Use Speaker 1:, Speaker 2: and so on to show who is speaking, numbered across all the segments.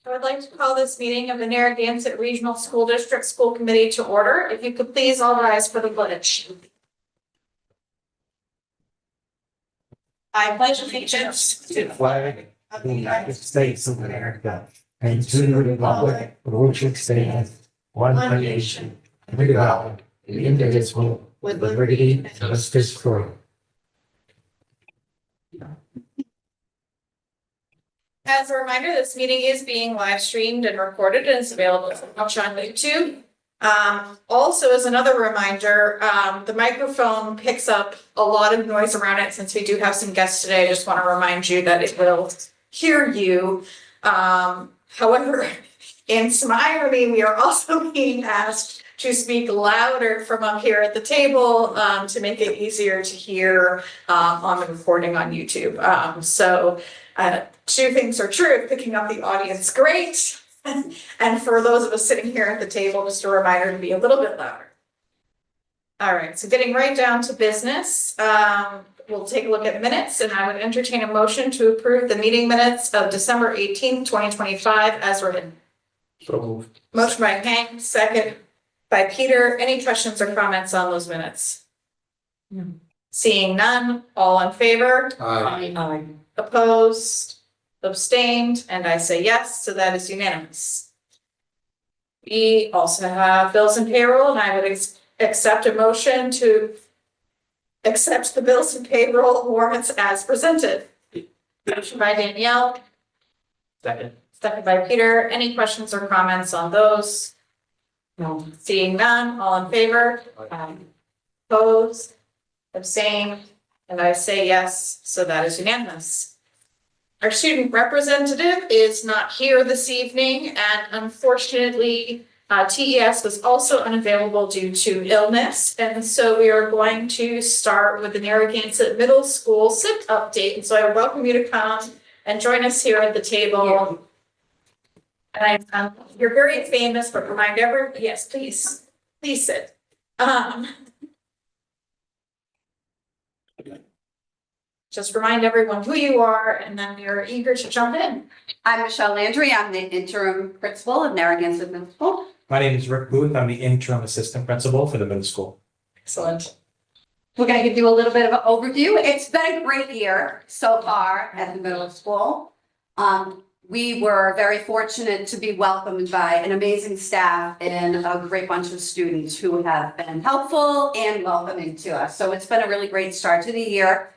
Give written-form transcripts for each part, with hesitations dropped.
Speaker 1: I would like to call this meeting of the Narragansett Regional School District School Committee to order. If you could please all rise for the pledge. I pledge allegiance
Speaker 2: To the flag of the United States of America and to the republic for which it stands, one nation, under God, indivisible, with liberty and justice for all.
Speaker 1: As a reminder, this meeting is being live streamed and recorded and is available to watch on YouTube. Also, as another reminder, the microphone picks up a lot of noise around it. Since we do have some guests today, I just want to remind you that it will hear you. However, in some irony, we are also being asked to speak louder from up here at the table to make it easier to hear on the recording on YouTube. Two things are true: picking up the audience, great. And for those of us sitting here at the table, just a reminder to be a little bit louder. All right, so getting right down to business, we'll take a look at minutes, and I would entertain a motion to approve the meeting minutes of December 18th, 2025 as written.
Speaker 2: So moved.
Speaker 1: Motion by Hank, second by Peter. Any questions or comments on those minutes? Seeing none, all in favor?
Speaker 2: Aye.
Speaker 1: Opposed? Abstained, and I say yes, so that is unanimous. We also have bills and payroll, and I would accept a motion to accept the bills and payroll warrants as presented. Motion by Danielle.
Speaker 2: Second.
Speaker 1: Second by Peter. Any questions or comments on those? No. Seeing none, all in favor? Opposed? Abstained, and I say yes, so that is unanimous. Our student representative is not here this evening, and unfortunately, TES was also unavailable due to illness. And so we are going to start with the Narragansett Middle School SIP update. And so I welcome you to come and join us here at the table. And you're very famous, but remind everyone, yes, please sit. Just remind everyone who you are, and then you're eager to jump in.
Speaker 3: I'm Michelle Landry. I'm the interim principal of Narragansett Middle School.
Speaker 4: My name is Rick Booth. I'm the interim assistant principal for the middle school.
Speaker 1: Excellent.
Speaker 3: We're going to give you a little bit of an overview. It's been a great year so far at the middle school. We were very fortunate to be welcomed by an amazing staff and a great bunch of students who have been helpful and welcoming to us. So it's been a really great start to the year.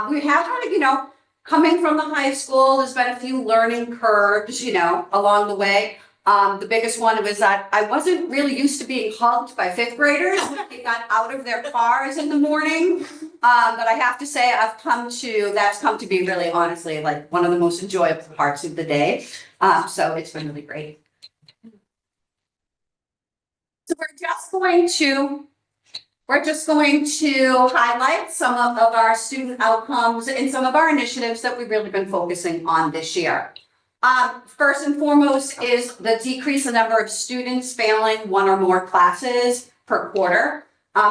Speaker 3: We have had, coming from the high school, there's been a few learning curves, along the way. The biggest one was that I wasn't really used to being hugged by fifth graders when they got out of their cars in the morning. But I have to say that's come to be really, honestly, like one of the most enjoyable parts of the day. So it's been really great. So we're just going to highlight some of our student outcomes and some of our initiatives that we've really been focusing on this year. First and foremost is the decrease in number of students failing one or more classes per quarter.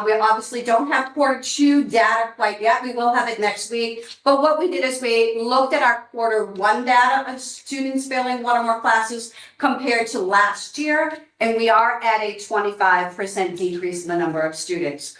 Speaker 3: We obviously don't have quarter 2 data quite yet. We will have it next week. But what we did is we looked at our quarter 1 data of students failing one or more classes compared to last year, and we are at a 25% decrease in the number of students.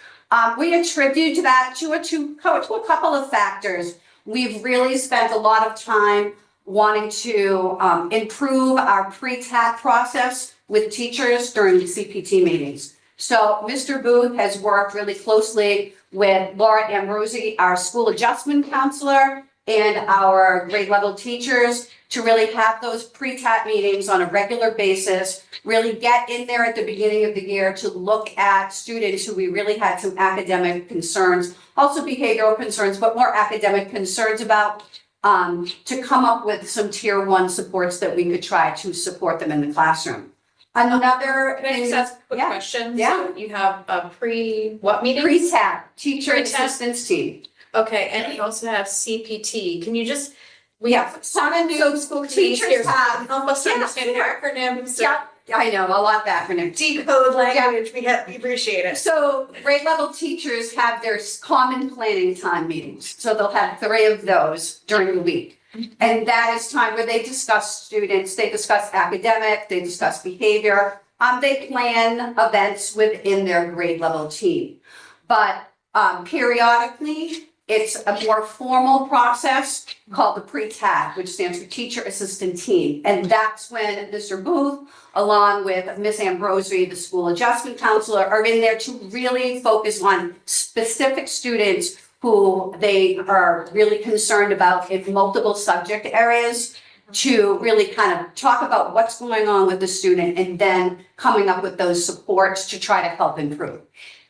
Speaker 3: We attribute that to a couple of factors. We've really spent a lot of time wanting to improve our pre-TAT process with teachers during the CPT meetings. So Mr. Booth has worked really closely with Laura Ambrosi, our school adjustment counselor, and our grade level teachers to really have those pre-TAT meetings on a regular basis, really get in there at the beginning of the year to look at students who we really had some academic concerns, also behavioral concerns, but more academic concerns about, to come up with some tier 1 supports that we could try to support them in the classroom. Another
Speaker 1: Can I just ask a quick
Speaker 3: yeah,
Speaker 1: question?
Speaker 3: yeah.
Speaker 1: So you have a what meeting?
Speaker 3: pre-TAC, teacher
Speaker 1: Pre-TAC.
Speaker 3: assistance team.
Speaker 1: Okay, and you also have CPT. Can you just, we
Speaker 3: Yeah.
Speaker 1: have some new
Speaker 3: So
Speaker 1: school committees
Speaker 3: teachers
Speaker 1: here.
Speaker 3: have-
Speaker 1: Help us
Speaker 3: Yeah,
Speaker 1: understand
Speaker 3: sure.
Speaker 1: acronyms.
Speaker 3: Yeah, I know, a lot of acronyms.
Speaker 1: Decode language, we appreciate it.
Speaker 3: So grade level teachers have their common planning time meetings. So they'll have 3 of those during the week. And that is time where they discuss students, they discuss academic, they discuss behavior. They plan events within their grade level team. But periodically, it's a more formal process called the pre-TAC, which stands for Teacher Assistant Team. And that's when Mr. Booth, along with Miss Ambrosi, the school adjustment counselor, are in there to really focus on specific students who they are really concerned about in multiple subject areas, to really kind of talk about what's going on with the student and then coming up with those supports to try to help improve.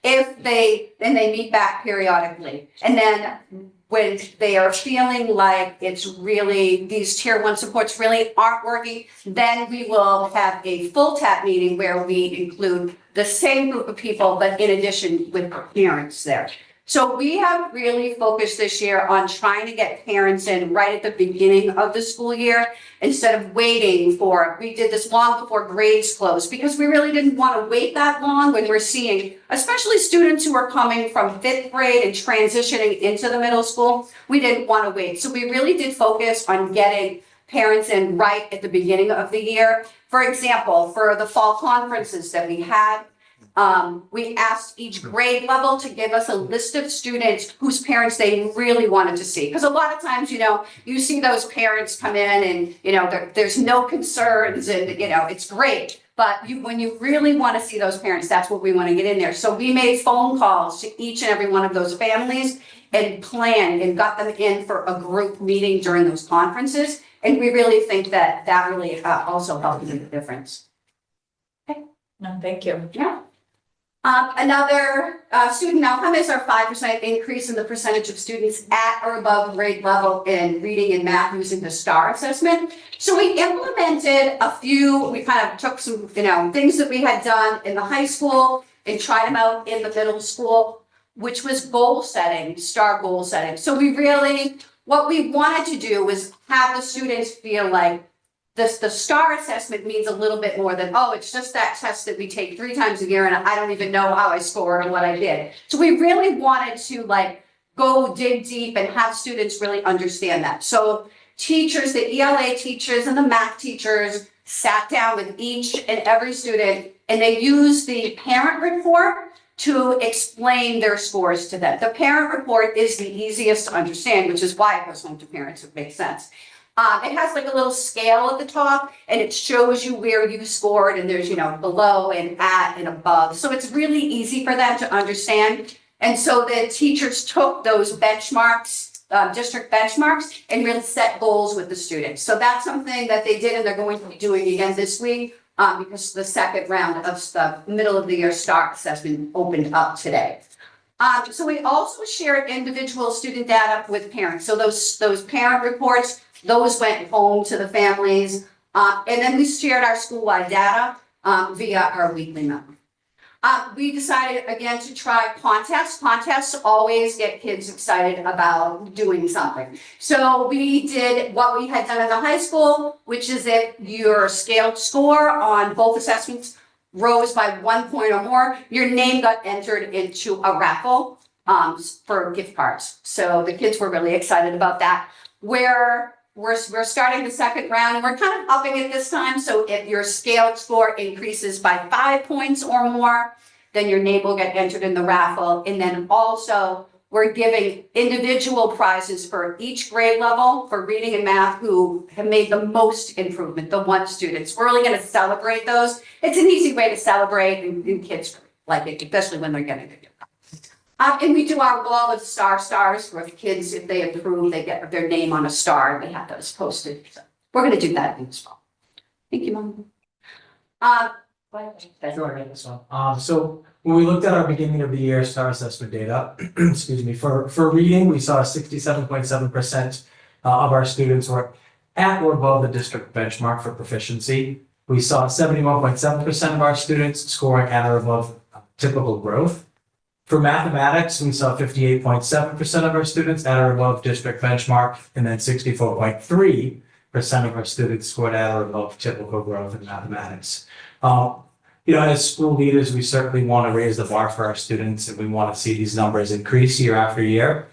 Speaker 3: Then they meet back periodically. And then when they are feeling like it's really, these tier 1 supports really aren't working, then we will have a full TAP meeting where we include the same group of people, but in addition with parents there. So we have really focused this year on trying to get parents in right at the beginning of the school year instead of waiting we did this long before grades closed because we really didn't want to wait that long when we're seeing, especially students who are coming from 5th grade and transitioning into the middle school, we didn't want to wait. So we really did focus on getting parents in right at the beginning of the year. For example, for the fall conferences that we had, we asked each grade level to give us a list of students whose parents they really wanted to see. Because a lot of times, you see those parents come in and, there's no concerns and, it's great. But when you really want to see those parents, that's what we want to get in there. So we made phone calls to each and every one of those families and planned and got them in for a group meeting during those conferences. And we really think that really also helped make a difference.
Speaker 1: No, thank you.
Speaker 3: Yeah. Another student outcome is our 5% increase in the percentage of students at or above grade level in reading and math using the STAR assessment. So we implemented we kind of took some, things that we had done in the high school and tried them out in the middle school, which was goal setting, STAR goal setting. So what we wanted to do was have the students feel like the STAR assessment means a little bit more than, it's just that test that we take 3 times a year and I don't even know how I scored or what I did. So we really wanted to go dig deep and have students really understand that. So teachers, the ELA teachers and the math teachers sat down with each and every student and they used the parent report to explain their scores to them. The parent report is the easiest to understand, which is why it goes home to parents. It makes sense. It has a little scale at the top and it shows you where you scored and there's, below and at and above. So it's really easy for them to understand. And so the teachers took those benchmarks, district benchmarks, and really set goals with the students. So that's something that they did and they're going to be doing again this week because the second round of the middle of the year STAR assessment opened up today. So we also shared individual student data with parents. So those parent reports, those went home to the families. And then we shared our school-wide data via our weekly memo. We decided again to try contests. Contests always get kids excited about doing something. So we did what we had done in the high school, which is if your scaled score on both assessments rose by 1 point or more, your name got entered into a raffle for gift cards. So the kids were really excited about that. We're starting the second round and we're kind of upping it this time. So if your scaled score increases by 5 points or more, then your name will get entered in the raffle. And then also we're giving individual prizes for each grade level for reading and math who have made the most improvement, the 1 students. We're really going to celebrate those. It's an easy way to celebrate and kids like it, especially when they're getting it. And we do our wall of stars where kids, if they improve, they get their name on a star and they have those posted. So we're going to do that in this fall. Thank you, Mom.
Speaker 4: Sure, this one. So when we looked at our beginning of the year STAR assessment data, excuse me, for reading, we saw 67.7% of our students were at or above the district benchmark for proficiency. we saw 71.7% of our students scoring at or above typical growth. For mathematics, we saw 58.7% of our students at or above district benchmark, and then 64.3% of our students scored at or above typical growth in mathematics. As school leaders, we certainly want to raise the bar for our students, and we want to see these numbers increase year after year.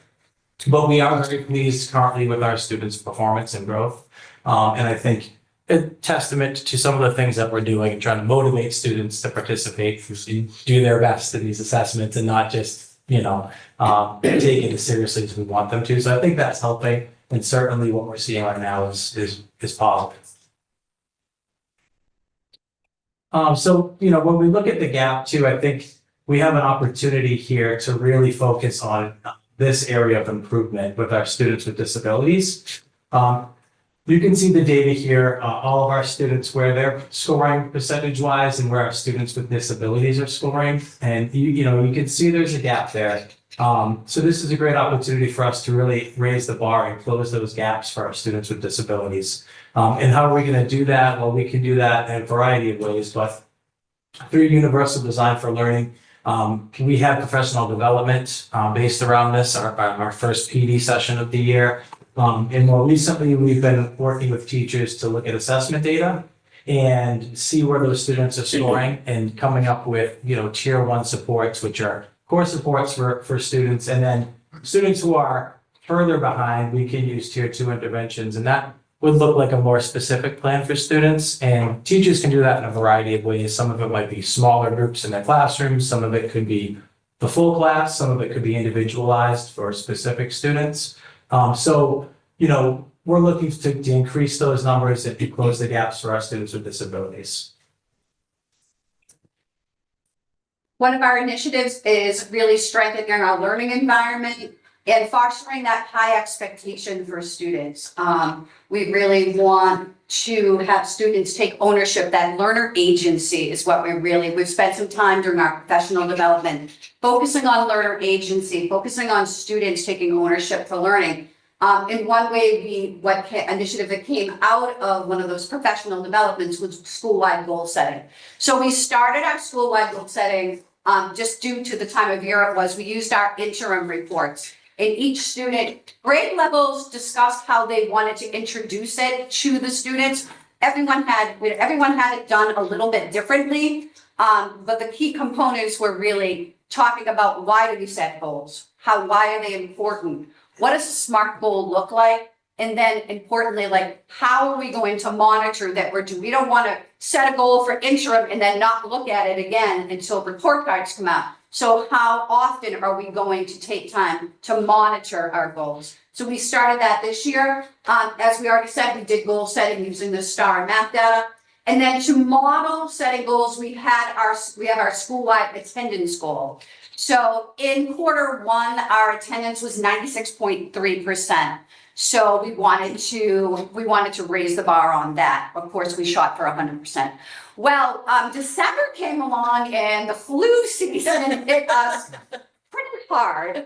Speaker 4: But we are very pleased currently with our students' performance and growth. And I think a testament to some of the things that we're doing and trying to motivate students to participate, do their best in these assessments and not just, take it as seriously as we want them to. So I think that's helping. And certainly what we're seeing right now is positive. When we look at the gap too, I think we have an opportunity here to really focus on this area of improvement with our students with disabilities. You can see the data here, all of our students, where they're scoring percentage-wise and where our students with disabilities are scoring. And you can see there's a gap there. So this is a great opportunity for us to really raise the bar and close those gaps for our students with disabilities. And how are we going to do that? Well, we can do that in a variety of ways, but through Universal Design for Learning, we have professional development based around this, our first PD session of the year. And more recently, we've been working with teachers to look at assessment data and see where those students are scoring and coming up with, tier 1 supports, which are core supports for students. And then students who are further behind, we can use tier 2 interventions. And that would look like a more specific plan for students. And teachers can do that in a variety of ways. Some of it might be smaller groups in their classrooms. Some of it could be the full class. Some of it could be individualized for specific students. We're looking to increase those numbers and to close the gaps for our students with disabilities.
Speaker 3: One of our initiatives is really strengthening our learning environment and fostering that high expectation for students. We really want to have students take ownership. That learner agency is what we've spent some time during our professional development, focusing on learner agency, focusing on students taking ownership for learning. In one way, initiative that came out of one of those professional developments was school-wide goal setting. So we started our school-wide goal setting just due to the time of year it was. We used our interim reports. And each student, grade levels discussed how they wanted to introduce it to the students. Everyone had it done a little bit differently, but the key components were really talking about why do we set goals? Why are they important? What does a SMART goal look like? And then importantly, how are we going to monitor that we're doing? We don't want to set a goal for interim and then not look at it again until report cards come out. So how often are we going to take time to monitor our goals? So we started that this year. As we already said, we did goal setting using the STAR math data. And then to model setting goals, we have our school-wide attendance goal. So in Q1, our attendance was 96.3%. So we wanted to raise the bar on that. Of course, we shot for 100%. Well, December came along and the flu season hit us pretty hard.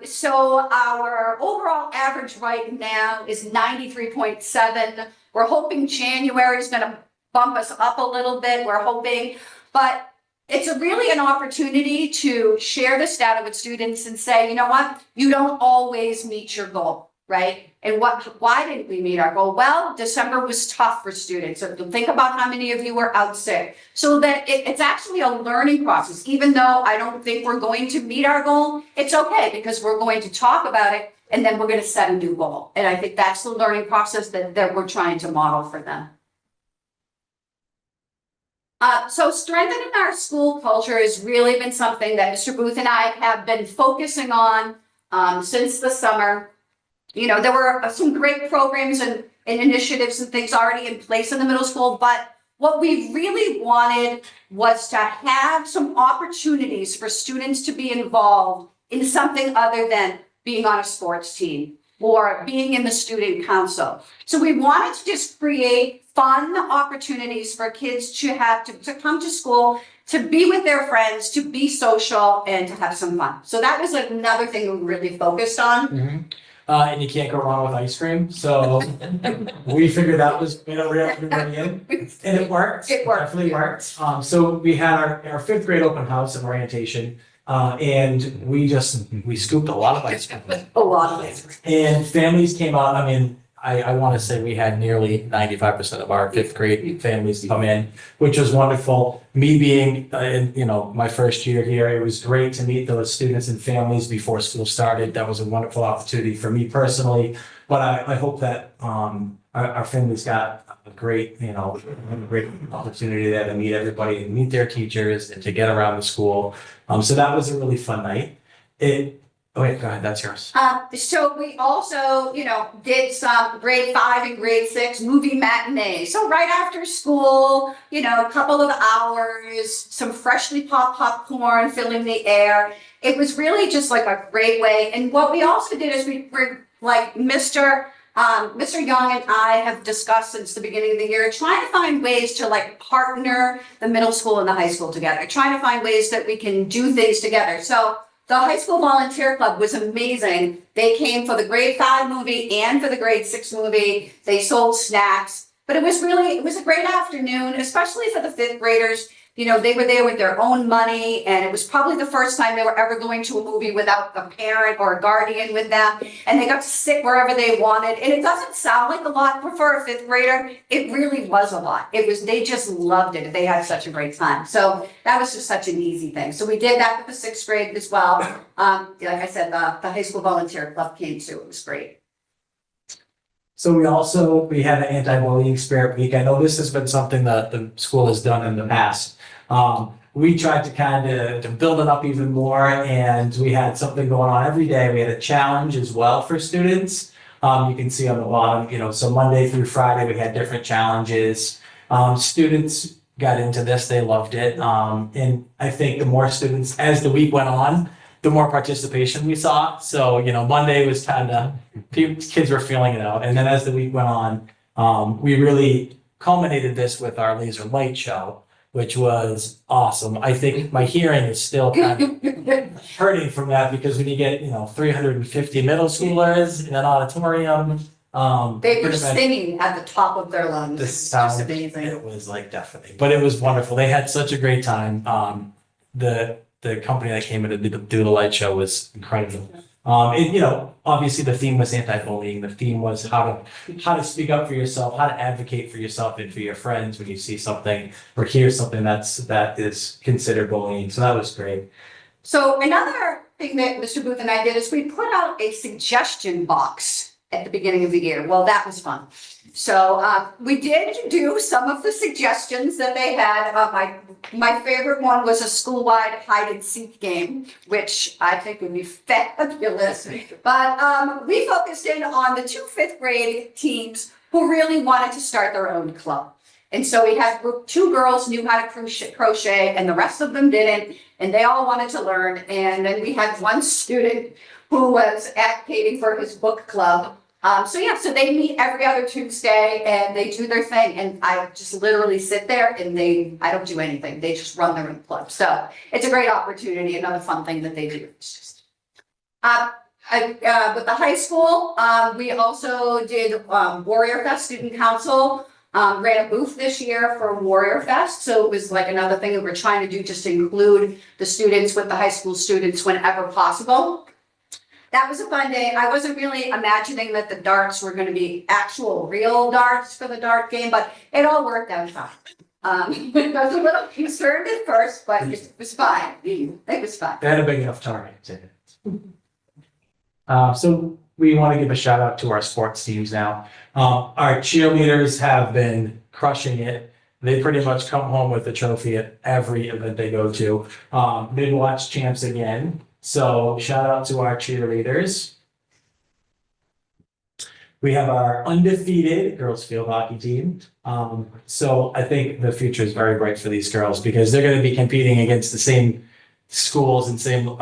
Speaker 3: So our overall average right now is 93.7. We're hoping January is going to bump us up a little bit. We're hoping, but it's really an opportunity to share this data with students and say, you know what, you don't always meet your goal, right? And why didn't we meet our goal? Well, December was tough for students. So think about how many of you were out sick. So that it's actually a learning process. Even though I don't think we're going to meet our goal, it's okay because we're going to talk about it and then we're going to set a new goal. And I think that's the learning process that we're trying to model for them. So strengthening our school culture has really been something that Mr. Booth and I have been focusing on since the summer. There were some great programs and initiatives and things already in place in the middle school, but what we really wanted was to have some opportunities for students to be involved in something other than being on a sports team or being in the student council. So we wanted to just create fun opportunities for kids to come to school, to be with their friends, to be social, and to have some fun. So that was another thing we really focused on.
Speaker 4: Mm-hmm. and you can't go wrong with ice cream. So we figured that was, reel everybody in, and it worked.
Speaker 3: It worked,
Speaker 4: Definitely
Speaker 3: yeah.
Speaker 4: worked. So we had our fifth grade open house and orientation, and we scooped a lot of ice cream.
Speaker 3: A lot of it.
Speaker 4: And families came out, I mean, I want to say we had nearly 95% of our fifth grade families come in, which was wonderful. Me being, my first year here, it was great to meet those students and families before school started. That was a wonderful opportunity for me personally. But I hope that our families got a great opportunity there to meet everybody and meet their teachers and to get around the school. So that was a really fun night. Oh wait, go ahead, that's yours.
Speaker 3: So we also, did some grade 5 and grade 6 movie matinees. So right after school, a couple of hours, some freshly popped popcorn filling the air. It was really just like a great way. And what we also did is we were like Mr. Young and I have discussed since the beginning of the year, trying to find ways to like partner the middle school and the high school together, trying to find ways that we can do things together. So the high school volunteer club was amazing. They came for the grade 5 movie and for the grade 6 movie. They sold snacks, but it was a great afternoon, especially for the fifth graders. They were there with their own money, and it was probably the first time they were ever going to a movie without a parent or a guardian with them, and they got to sit wherever they wanted. And it doesn't sound like a lot for a fifth grader. It really was a lot. They just loved it. They had such a great time. So that was just such an easy thing. So we did that with the sixth grade as well. Like I said, the high school volunteer club came too. It was great.
Speaker 4: So we had an anti-bullying spirit week. I know this has been something that the school has done in the past. We tried to kind of build it up even more, and we had something going on every day. We had a challenge as well for students. You can see on the bottom, so Monday through Friday, we had different challenges. Students got into this, they loved it. And I think the more students, as the week went on, the more participation we saw. So, Monday was kids were feeling it out. And then as the week went on, we really culminated this with our laser light show, which was awesome. I think my hearing is still kind of hurting from that, because when you get, 350 middle schoolers in an auditorium,
Speaker 3: They were singing at the top of their lungs.
Speaker 4: the
Speaker 3: It was
Speaker 4: sound,
Speaker 3: just amazing.
Speaker 4: it was like deafening, but it was wonderful. They had such a great time. The company that came in to do the light show was incredible. Obviously the theme was anti-bullying. The theme was how to speak up for yourself, how to advocate for yourself and for your friends when you see something or hear something that is considered bullying. So that was great.
Speaker 3: So another thing that Mr. Booth and I did is we put out a suggestion box at the beginning of the year. Well, that was fun. So we did do some of the suggestions that they had. My favorite one was a school-wide hide and seek game, which I think would be fabulous. But we focused in on the 2 fifth grade teams who really wanted to start their own club. And so we had 2 girls knew how to crochet, and the rest of them didn't, and they all wanted to learn. And then we had one student who was advocating for his book club. So they meet every other Tuesday and they do their thing, and I just literally sit there and I don't do anything. They just run their own club. So it's a great opportunity, another fun thing that they do. With the high school, we also did Warrior Fest. Student Council ran a booth this year for Warrior Fest. So it was like another thing that we're trying to do, just to include the students with the high school students whenever possible. That was a fun day. I wasn't really imagining that the darts were going to be actual real darts for the dart game, but it all worked out fine. I was a little concerned at first, but it was fine. It was fine.
Speaker 4: They had a big enough target. So we want to give a shout out to our sports teams now. Our cheerleaders have been crushing it. They pretty much come home with a trophy at every event they go to. Midwatch champs again. So shout out to our cheerleaders. We have our undefeated girls field hockey team. So I think the future is very bright for these girls, because they're going to be competing against the same schools and same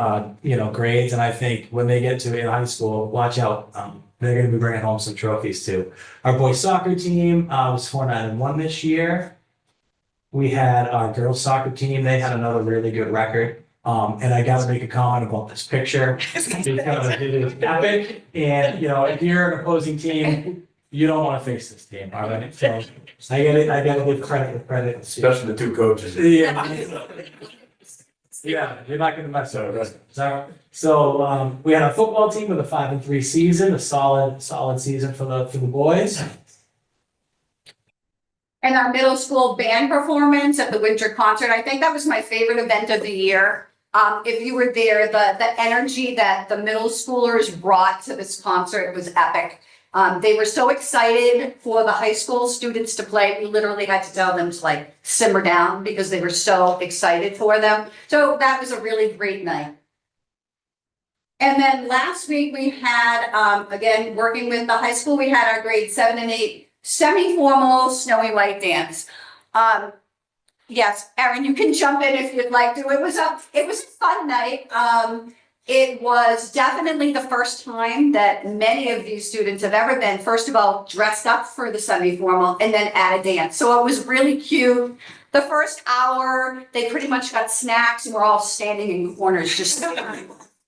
Speaker 4: grades. And I think when they get to in high school, watch out. They're going to be bringing home some trophies too. Our boys soccer team was 4-9-1 this year. We had our girls soccer team. They had another really good record. And I gotta make a comment about this picture because it is epic. And, you know, if you're an opposing team, you don't want to face this team, all right? So I gotta give credit where credit is due.
Speaker 5: Especially the two coaches.
Speaker 4: Yeah. Yeah, you're not gonna mess up. So, we had a football team with a 5-3 season, a solid season for the boys.
Speaker 3: And our middle school band performance at the winter concert, I think that was my favorite event of the year. If you were there, the energy that the middle schoolers brought to this concert was epic. They were so excited for the high school students to play. We literally had to tell them to like simmer down because they were so excited for them. So that was a really great night. And then last week we had, again, working with the high school, we had our grade 7 and 8 semi-formal snowy white dance. Yes, Erin, you can jump in if you'd like to. It was a fun night. It was definitely the first time that many of these students have ever been, first of all, dressed up for the semi-formal and then at a dance. So it was really cute. The first hour, they pretty much got snacks and we're all standing in corners just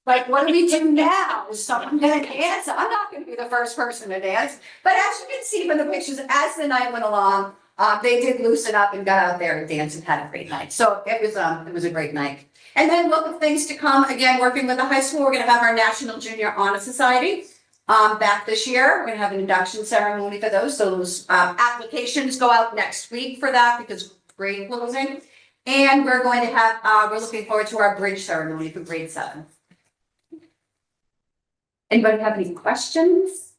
Speaker 3: like, what do we do now? Is someone gonna dance? I'm not gonna be the first person to dance. But as you can see from the pictures, as the night went along, they did loosen up and got out there and danced and had a great night. So it was a great night. And then look at things to come. Again, working with the high school, we're gonna have our National Junior Honor Society back this year. We're gonna have an induction ceremony for those. So those applications go out next week for that because grade closing. And we're going to have, we're looking forward to our bridge ceremony for grade 7. Anybody have any questions?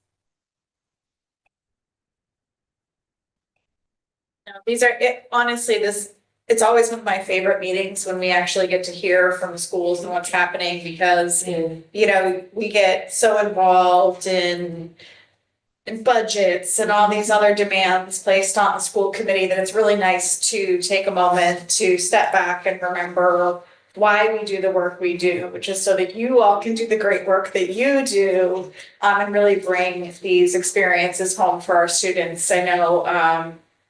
Speaker 1: No, these are, honestly, it's always one of my favorite meetings when we actually get to hear from schools and what's happening because, you know, we get so involved in budgets and all these other demands placed on the school committee that it's really nice to take a moment to step back and remember why we do the work we do, which is so that you all can do the great work that you do, and really bring these experiences home for our students. I know,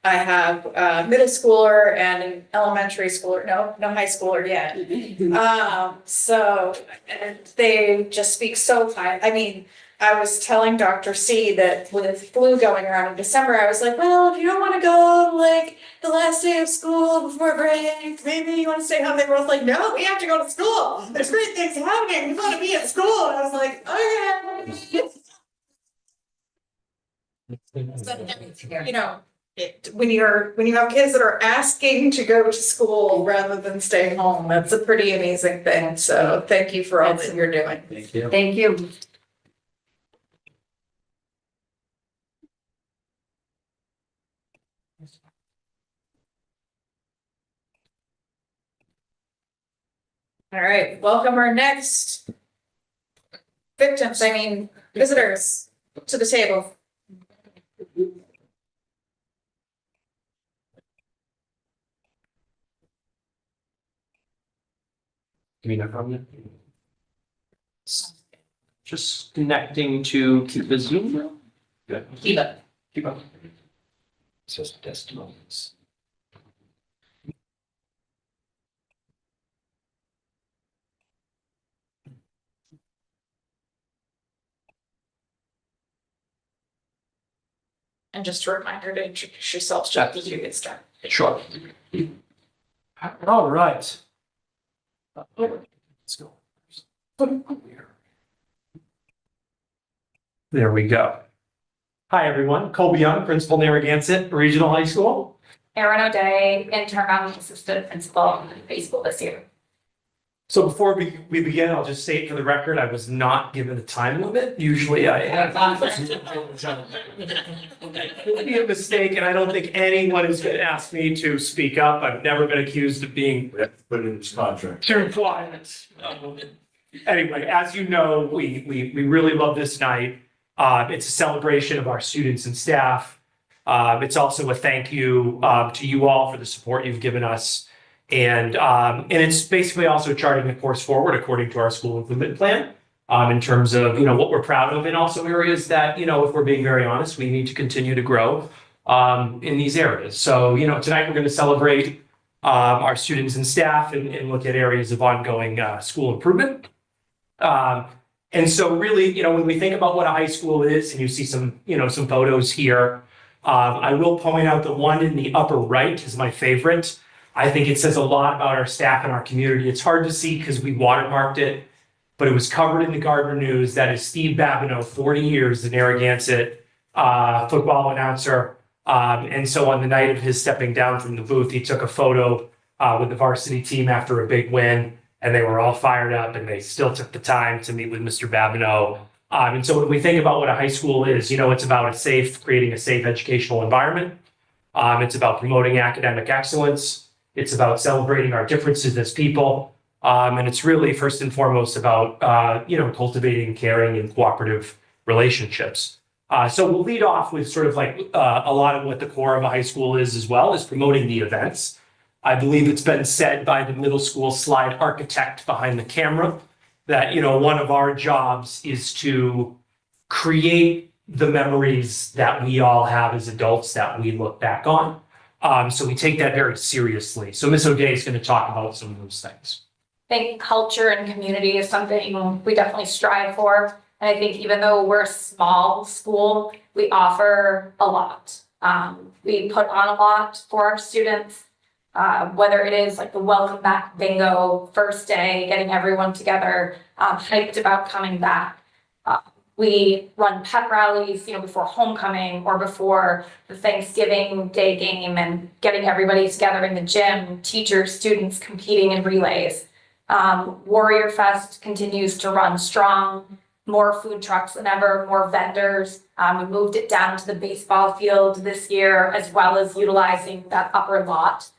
Speaker 1: I have a middle schooler and an elementary schooler, no high schooler yet. And they just speak so high. I mean, I was telling Dr. C that with flu going around in December, I was like, well, if you don't want to go like the last day of school before break, maybe you want to stay home. They were both like, no, we have to go to school. There's great things happening. We want to be at school. And I was like, okay. You know, when you have kids that are asking to go to school rather than stay home, that's a pretty amazing thing. So thank you for all that you're doing.
Speaker 4: Thank you.
Speaker 3: Thank you.
Speaker 1: All right, welcome our next visitors to the table.
Speaker 6: Just connecting to keep the Zoom room. Good.
Speaker 1: Keep it.
Speaker 6: Keep up. It's just testimonies.
Speaker 1: And just a reminder to introduce yourselves just as you get started.
Speaker 6: Sure.
Speaker 4: All right.
Speaker 6: Let's go. There we go. Hi, everyone. Colby Young, Principal Narragansett Regional High School.
Speaker 7: Erin O'Day, interim assistant principal in high school this year.
Speaker 6: So before we begin, I'll just say it for the record, I was not given a time limit. Usually I have. It'd be a mistake, and I don't think anyone is going to ask me to speak up. I've never been accused of being
Speaker 5: We have to put it in this contract.
Speaker 6: too quiet. Anyway, as you know, we really love this night. It's a celebration of our students and staff. It's also a thank you to you all for the support you've given us. And it's basically also charting a course forward according to our school improvement plan in terms of, what we're proud of and also areas that, if we're being very honest, we need to continue to grow in these areas. So, tonight we're going to celebrate our students and staff and look at areas of ongoing school improvement. And so really, when we think about what a high school is, and you see some photos here, I will point out the one in the upper right is my favorite. I think it says a lot about our staff and our community. It's hard to see because we watermarked it, but it was covered in the Gardner News. That is Steve Babineau, 40 years, the Narragansett football announcer. And so on the night of his stepping down from the booth, he took a photo with the varsity team after a big win, and they were all fired up, and they still took the time to meet with Mr. Babineau. And so when we think about what a high school is, it's about creating a safe educational environment. It's about promoting academic excellence. It's about celebrating our differences as people. And it's really first and foremost about, cultivating caring and cooperative relationships. So we'll lead off with sort of like a lot of what the core of a high school is as well, is promoting the events. I believe it's been said by the middle school slide architect behind the camera that, one of our jobs is to create the memories that we all have as adults that we look back on. So we take that very seriously. So Ms. O'Day is going to talk about some of those things.
Speaker 7: I think culture and community is something we definitely strive for. And I think even though we're a small school, we offer a lot. We put on a lot for our students, whether it is like the welcome back bingo, first day, getting everyone together, hyped about coming back. We run pep rallies, before homecoming or before the Thanksgiving Day game and getting everybody together in the gym, teachers, students competing in relays. Warrior Fest continues to run strong, more food trucks than ever, more vendors. We moved it down to the baseball field this year, as well as utilizing that upper lot.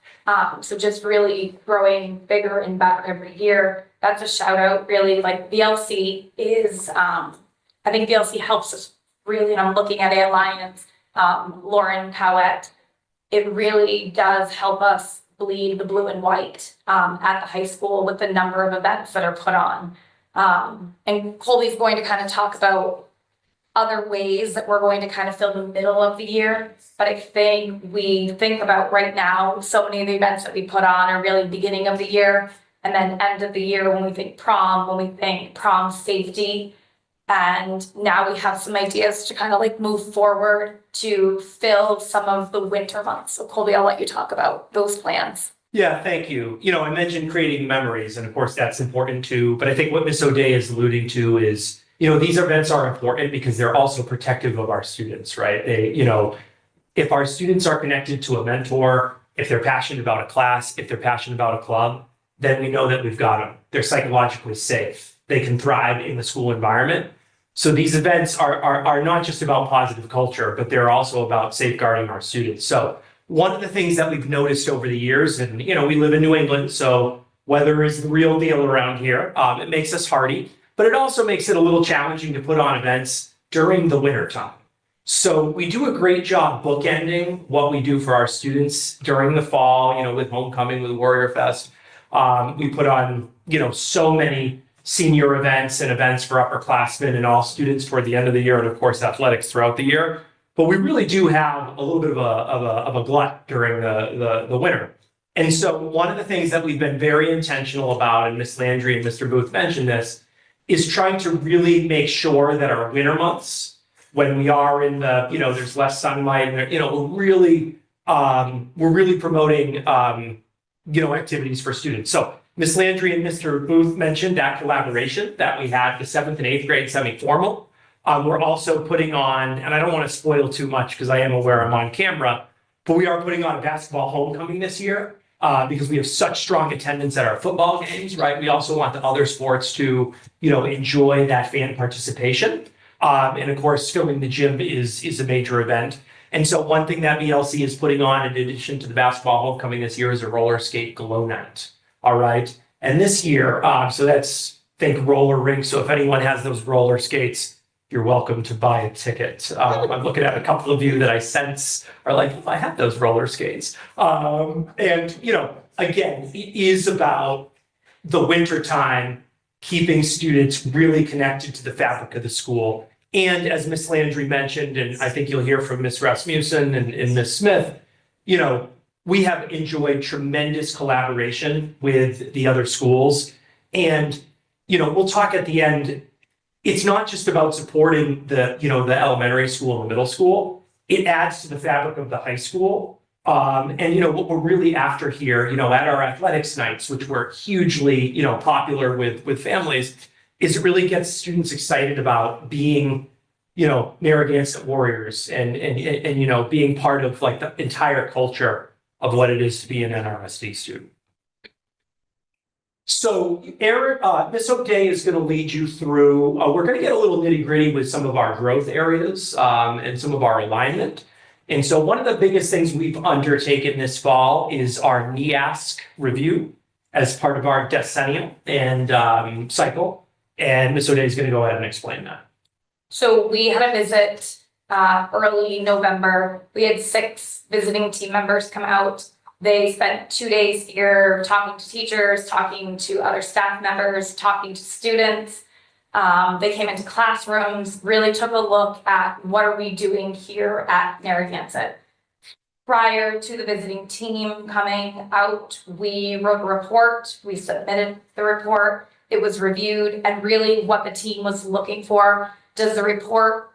Speaker 7: So just really growing bigger and better every year. That's a shout out, really. Like VLC is, I think VLC helps us really, and I'm looking at Alliance, Lauren Cowett. It really does help us bleed the blue and white at the high school with the number of events that are put on. And Colby's going to kind of talk about other ways that we're going to kind of fill the middle of the year. But I think we think about right now, so many of the events that we put on are really beginning of the year and then end of the year when we think prom, when we think prom safety. And now we have some ideas to kind of like move forward to fill some of the winter months. So Colby, I'll let you talk about those plans.
Speaker 6: Yeah, thank you. I mentioned creating memories, and of course that's important too. But I think what Ms. O'Day is alluding to is, these events are important because they're also protective of our students, right? If our students are connected to a mentor, if they're passionate about a class, if they're passionate about a club, then we know that we've got them. They're psychologically safe. They can thrive in the school environment. So these events are not just about positive culture, but they're also about safeguarding our students. So one of the things that we've noticed over the years, and we live in New England, so weather is the real deal around here. It makes us hardy, but it also makes it a little challenging to put on events during the winter time. So we do a great job bookending what we do for our students during the fall, with homecoming, with Warrior Fest. We put on, so many senior events and events for upperclassmen and all students toward the end of the year, and of course athletics throughout the year. But we really do have a little bit of a glut during the winter. And so one of the things that we've been very intentional about, and Ms. Landry and Mr. Booth mentioned this, is trying to really make sure that our winter months, when we are in the, there's less sunlight, we're really promoting, activities for students. So Ms. Landry and Mr. Booth mentioned that collaboration that we had the 7th and 8th grade semi-formal. We're also putting on, and I don't want to spoil too much because I am aware I'm on camera, but we are putting on a basketball homecoming this year because we have such strong attendance at our football games, right? We also want the other sports to, enjoy that fan participation. And of course, filling the gym is a major event. And so one thing that VLC is putting on in addition to the basketball homecoming this year is a roller skate glow night. All right. And this year, so think roller rink. So if anyone has those roller skates, you're welcome to buy a ticket. I'm looking at a couple of you that I sense are like, if I had those roller skates. And, again, it is about the winter time, keeping students really connected to the fabric of the school. And as Ms. we have enjoyed tremendous collaboration with the other schools. And, we'll talk at the end. It's not just about supporting the elementary school and the middle school. It adds to the fabric of the high school. What we're really after here, at our athletics nights, which were hugely, popular with families, is it really gets students excited about being, Narragansett Warriors and being part of like the entire culture of what it is to be an NRSD student. So Eric, Ms. O'Day is going to lead you through, we're going to get a little nitty gritty with some of our growth areas and some of our alignment. And so one of the biggest things we've undertaken this fall is our NEASC review as part of our decennial and cycle. And Ms. O'Day is going to go ahead and explain that.
Speaker 7: So we had a visit early November. We had 6 visiting team members come out. They spent 2 days here talking to teachers, talking to other staff members, talking to students. They came into classrooms, really took a look at what are we doing here at Narragansett. Prior to the visiting team coming out, we wrote a report, we submitted the report, it was reviewed, and really what the team was looking for, does the report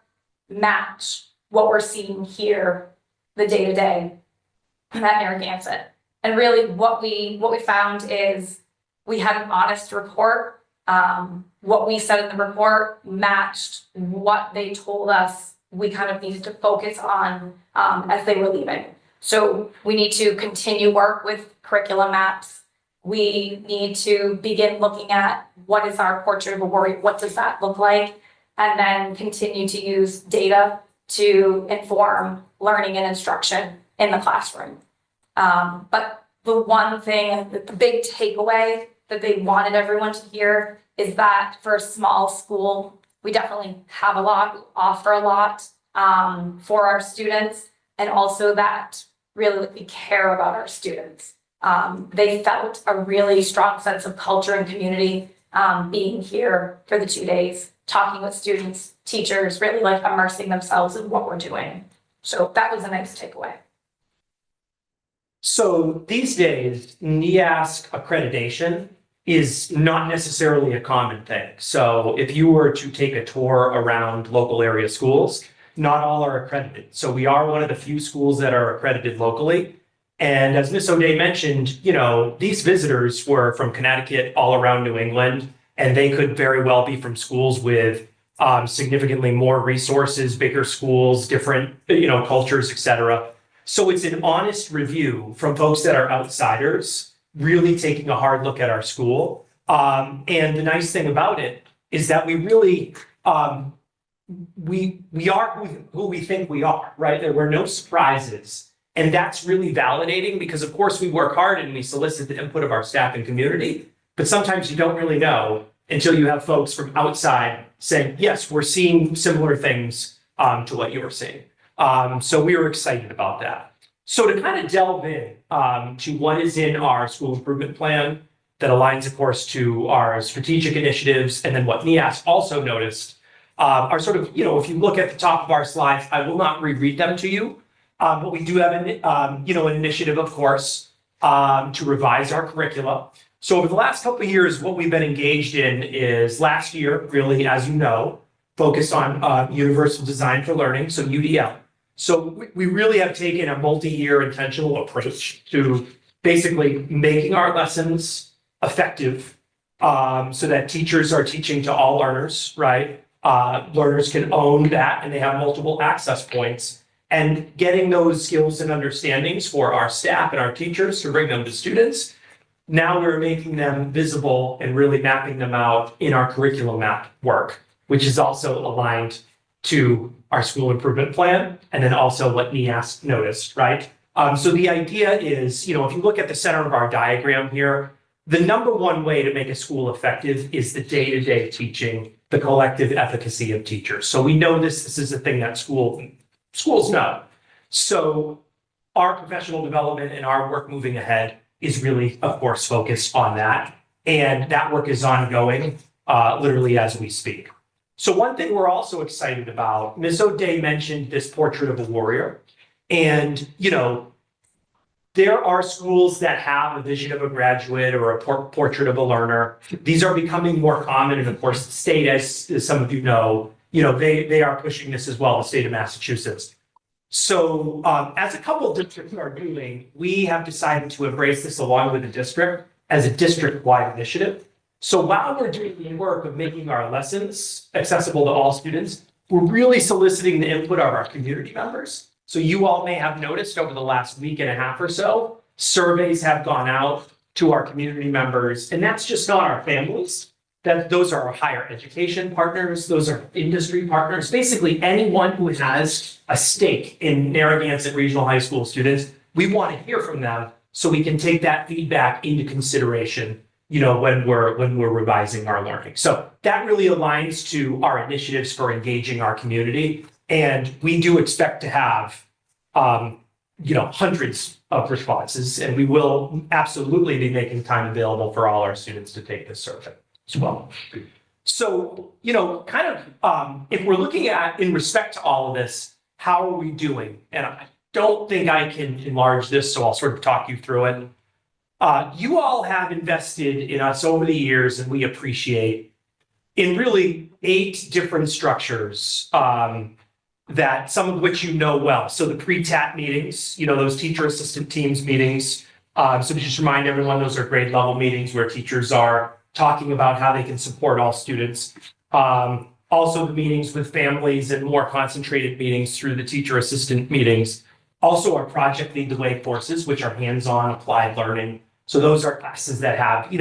Speaker 7: match what we're seeing here, the day-to-day at Narragansett? And really what we found is we had an honest report. What we said in the report matched what they told us we kind of needed to focus on as they were leaving. So we need to continue work with curriculum maps. We need to begin looking at what is our portrait of a warrior, what does that look like? And then continue to use data to inform learning and instruction in the classroom. But the one thing, the big takeaway that they wanted everyone to hear is that for a small school, we definitely have a lot, we offer a lot for our students, and also that really we care about our students. They felt a really strong sense of culture and community being here for the 2 days, talking with students, teachers, really like immersing themselves in what we're doing. So that was a nice takeaway.
Speaker 6: So these days, NEASC accreditation is not necessarily a common thing. So if you were to take a tour around local area schools, not all are accredited. So we are one of the few schools that are accredited locally. And as Ms. O'Day mentioned, these visitors were from Connecticut, all around New England, and they could very well be from schools with significantly more resources, bigger schools, different, cultures, et cetera. So it's an honest review from folks that are outsiders, really taking a hard look at our school. And the nice thing about it is that we really, we are who we think we are, right? There were no surprises. And that's really validating because of course we work hard and we solicit the input of our staff and community, but sometimes you don't really know until you have folks from outside saying, yes, we're seeing similar things to what you're seeing. So we were excited about that. So to kind of delve in to what is in our school improvement plan that aligns, of course, to our strategic initiatives, and then what NEASC also noticed are sort of, if you look at the top of our slides, I will not reread them to you, but we do have an initiative, of course, to revise our curricula. So over the last couple of years, what we've been engaged in is last year, really, as you know, focused on Universal Design for Learning, so UDL. So we really have taken a multi-year intentional approach to basically making our lessons effective so that teachers are teaching to all learners, right? Learners can own that and they have multiple access points, and getting those skills and understandings for our staff and our teachers to bring them to students. Now we're making them visible and really mapping them out in our curriculum map work, which is also aligned to our school improvement plan, and then also what NEASC noticed, right? So the idea is, if you look at the center of our diagram here, the number one way to make a school effective is the day-to-day teaching, the collective efficacy of teachers. So we know this is a thing that schools know. So our professional development and our work moving ahead is really, of course, focused on that. And that work is ongoing, literally as we speak. So one thing we're also excited about, Ms. O'Day mentioned this portrait of a warrior. And, There are schools that have a vision of a graduate or a portrait of a learner. These are becoming more common, and of course, the state, as some of you know, they are pushing this as well, the state of Massachusetts. So as a couple of districts are doing, we have decided to embrace this along with the district as a district-wide initiative. So while we're doing the work of making our lessons accessible to all students, we're really soliciting the input of our community members. So you all may have noticed over the last week and a half or so, surveys have gone out to our community members, and that's just not our families. Those are our higher education partners, those are industry partners, basically anyone who has a stake in Narragansett Regional High School students. We want to hear from them so we can take that feedback into consideration, when we're revising our learning. So that really aligns to our initiatives for engaging our community. And we do expect to have, hundreds of responses, and we will absolutely be making time available for all our students to take this survey as well. So, if we're looking at, in respect to all of this, how are we doing? And I don't think I can enlarge this, so I'll sort of talk you through it. You all have invested in us over the years, and we appreciate, in really 8 different structures, that some of which you know well. So the pre-TAT meetings, those teacher assistant teams meetings. So to just remind everyone, those are grade level meetings where teachers are talking about how they can support all students. Also the meetings with families and more concentrated meetings through the teacher assistant meetings. Also our Project Lead the Way courses, which are hands-on applied learning. So those are classes that have,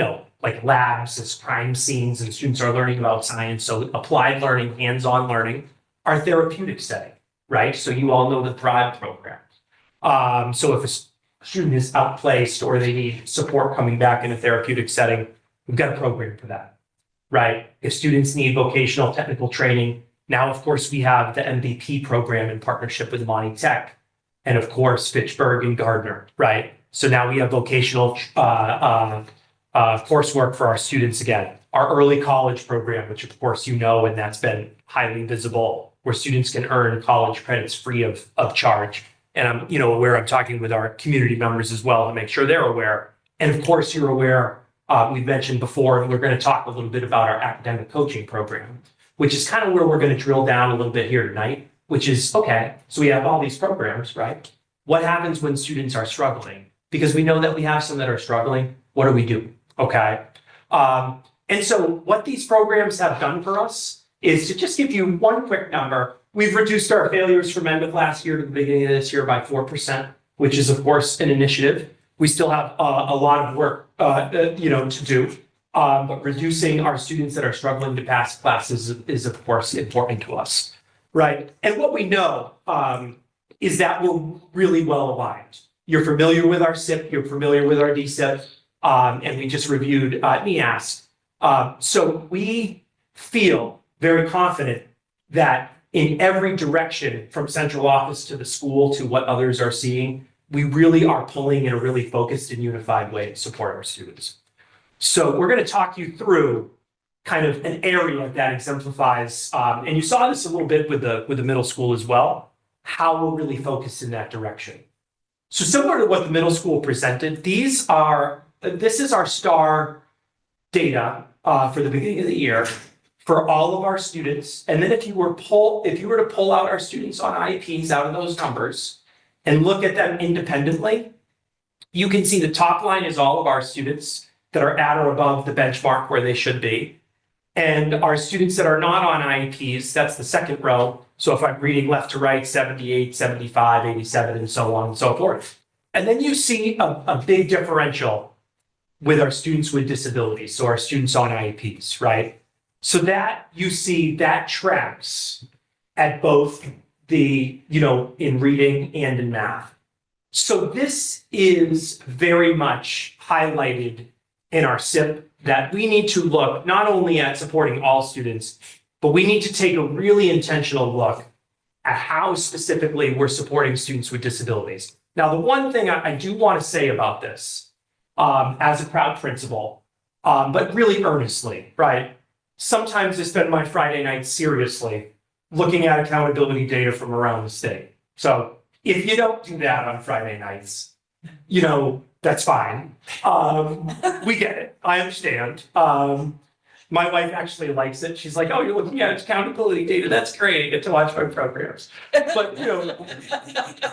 Speaker 6: like labs as crime scenes and students are learning about science. So applied learning, hands-on learning. Our therapeutic setting, right? So you all know the Thrive program. So if a student is outplaced or they need support coming back in a therapeutic setting, we've got a program for that, right? If students need vocational technical training, now, of course, we have the MVP program in partnership with Monty Tech, and of course, Fitchburg and Gardner, right? So now we have vocational coursework for our students again. Our early college program, which of course and that's been highly visible, where students can earn college credits free of charge. And I'm, aware I'm talking with our community members as well to make sure they're aware. And of course, you're aware, we've mentioned before, and we're going to talk a little bit about our academic coaching program, which is kind of where we're going to drill down a little bit here tonight, which is, okay, so we have all these programs, right? What happens when students are struggling? Because we know that we have some that are struggling. What do we do? Okay. And so what these programs have done for us is to just give you one quick number. We've reduced our failures from end of last year to the beginning of this year by 4%, which is, of course, an initiative. We still have a lot of work, to do. But reducing our students that are struggling to pass classes is, of course, important to us, right? And what we know is that we're really well aligned. You're familiar with our SIP, you're familiar with our DSIP, and we just reviewed NEAS. So we feel very confident that in every direction, from central office to the school to what others are seeing, we really are pulling in a really focused and unified way to support our students. So we're going to talk you through kind of an area that exemplifies, and you saw this a little bit with the middle school as well, how we're really focused in that direction. So similar to what the middle school presented, this is our STAR data for the beginning of the year for all of our students. And then if you were to pull out our students on IEPs out of those numbers and look at them independently, you can see the top line is all of our students that are at or above the benchmark where they should be. And our students that are not on IEPs, that's the second row. So if I'm reading left to right, 78, 75, 87, and so on and so forth. And then you see a big differential with our students with disabilities. So our students on IEPs, right? So that you see that tracks at both the, in reading and in math. So this is very much highlighted in our SIP that we need to look not only at supporting all students, but we need to take a really intentional look at how specifically we're supporting students with disabilities. Now, the one thing I do want to say about this, as a proud principal, but really earnestly, right? Sometimes I spend my Friday nights seriously looking at accountability data from around the state. So if you don't do that on Friday nights, That's fine. We get it. I understand. My wife actually likes it. She's like, oh, you're looking at accountability data. That's great. I get to watch my programs. But,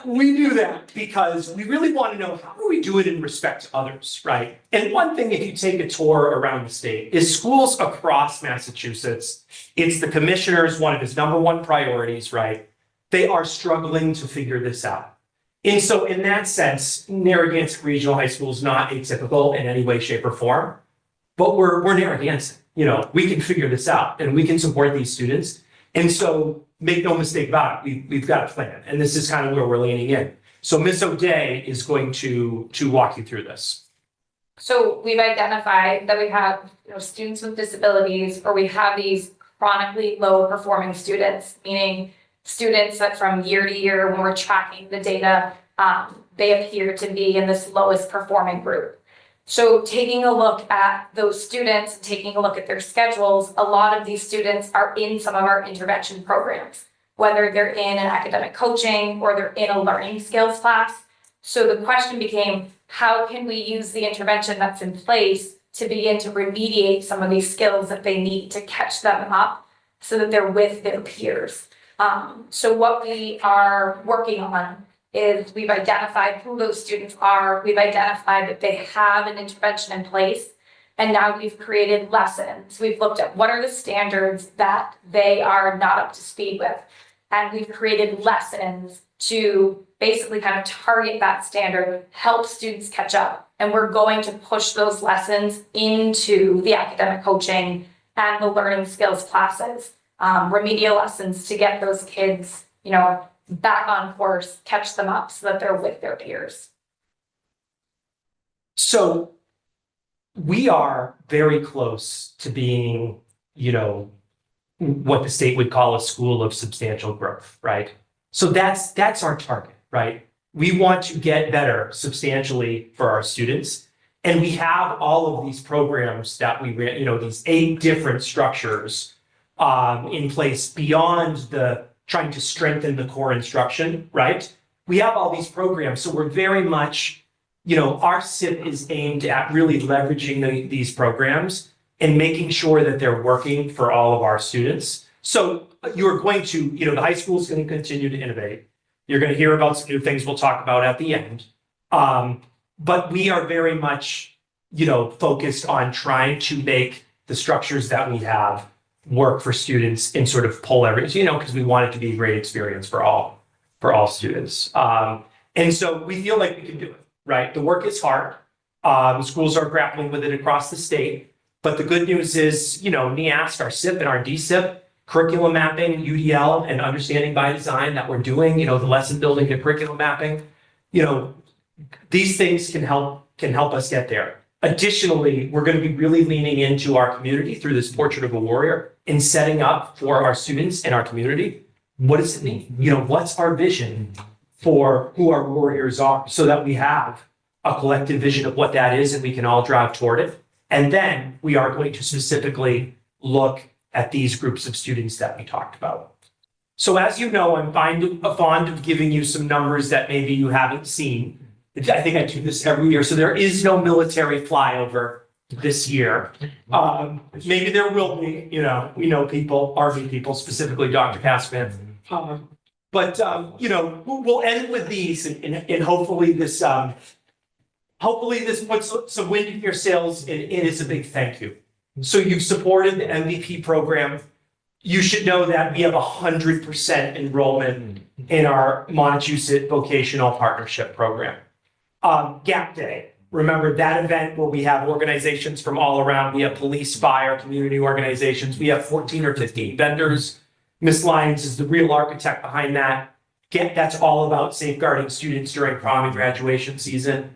Speaker 6: we do that because we really want to know how do we do it in respect to others, right? And one thing, if you take a tour around the state, is schools across Massachusetts, it's the commissioner's one of his number one priorities, right? They are struggling to figure this out. And so in that sense, Narragansett Regional High School is not atypical in any way, shape, or form, but we're Narragansett. We can figure this out and we can support these students. And so make no mistake about it, we've got a plan. And this is kind of where we're leaning in. So Ms. O'Day is going to walk you through this.
Speaker 7: So we've identified that we have, students with disabilities, or we have these chronically low performing students, meaning students that from year to year, when we're tracking the data, they appear to be in this lowest performing group. So taking a look at those students, taking a look at their schedules, a lot of these students are in some of our intervention programs, whether they're in an academic coaching or they're in a learning skills class. So the question became, how can we use the intervention that's in place to begin to remediate some of these skills that they need to catch them up so that they're with their peers? So what we are working on is we've identified who those students are. We've identified that they have an intervention in place. And now we've created lessons. We've looked at what are the standards that they are not up to speed with. And we've created lessons to basically kind of target that standard, help students catch up. And we're going to push those lessons into the academic coaching and the learning skills classes, remedial lessons to get those kids, back on course, catch them up so that they're with their peers.
Speaker 6: So we are very close to being, what the state would call a school of substantial growth, right? So that's our target, right? We want to get better substantially for our students. And we have all of these programs that we ran, these 8 different structures in place beyond the trying to strengthen the core instruction, right? We have all these programs. So we're very much, our SIP is aimed at really leveraging these programs and making sure that they're working for all of our students. So you're going to, the high school is going to continue to innovate. You're going to hear about some new things we'll talk about at the end. But we are very much, focused on trying to make the structures that we have work for students and sort of pull everything, because we want it to be a great experience for all students. And so we feel like we can do it, right? The work is hard. Schools are grappling with it across the state. But the good news is, NEASC, our SIP and our DSIP, curriculum mapping, UDL, and understanding by design that we're doing, the lesson building and curriculum mapping, these things can help us get there. Additionally, we're going to be really leaning into our community through this Portrait of a Warrior and setting up for our students and our community. What does it mean? What's our vision for who our warriors are so that we have a collective vision of what that is and we can all drive toward it. And then we are going to specifically look at these groups of students that we talked about. So as you know, I'm fond of giving you some numbers that maybe you haven't seen. I think I do this every year. So there is no military flyover this year. Maybe there will be, we know people, Army people, specifically Dr. Cassman. But we'll end with these and hopefully this puts some wind in your sails and it is a big thank you. So you've supported the MVP program. You should know that we have 100% enrollment in our Montechusett Vocational Partnership Program. Gap Day, remember that event where we have organizations from all around. We have police, fire, community organizations. We have 14 or 15 vendors. Ms. Lyons is the real architect behind that. That's all about safeguarding students during prom and graduation season.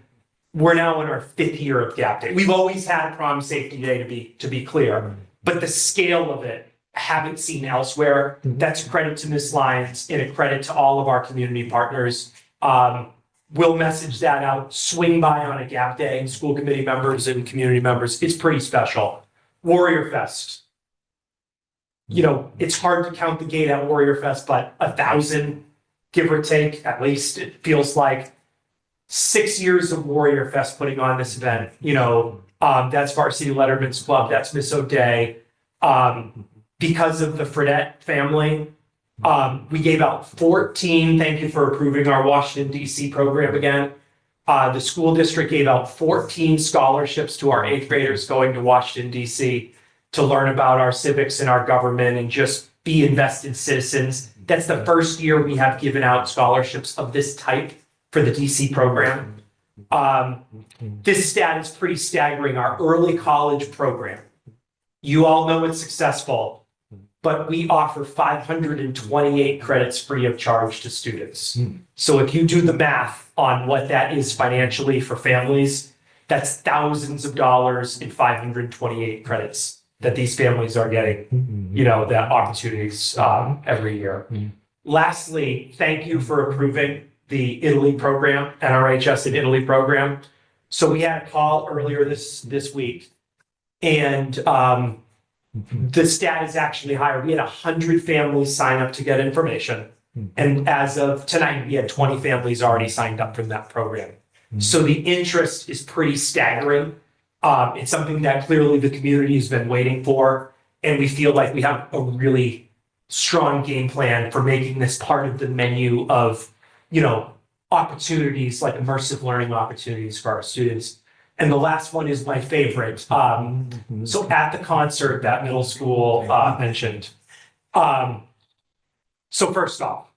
Speaker 6: We're now in our 5th year of Gap Day. We've always had Prom Safety Day to be clear, but the scale of it I haven't seen elsewhere. That's a credit to Ms. Lyons and a credit to all of our community partners. We'll message that out, swing by on a Gap Day, and school committee members and community members. It's pretty special. Warrior Fest. It's hard to count the gate at Warrior Fest, but 1,000, give or take, at least it feels like. 6 years of Warrior Fest putting on this event, that's Varsity Letterman's Club, that's Miss O'Day. Because of the Fredette family, we gave out 14, thank you for approving our Washington DC program again. The school district gave out 14 scholarships to our 8th graders going to Washington DC to learn about our civics and our government and just be invested citizens. That's the first year we have given out scholarships of this type for the DC program. This stat is pretty staggering. Our early college program, you all know it's successful, but we offer 528 credits free of charge to students. So if you do the math on what that is financially for families, that's thousands of dollars in 528 credits that these families are getting, that opportunities every year. Lastly, thank you for approving the Italy program, NRHS and Italy program. So we had a call earlier this week, and the stat is actually higher. We had 100 families sign up to get information. And as of tonight, we had 20 families already signed up from that program. So the interest is pretty staggering. It's something that clearly the community has been waiting for. And we feel like we have a really strong game plan for making this part of the menu of, opportunities, like immersive learning opportunities for our students. And the last one is my favorite. So at the concert that middle school mentioned. So first off,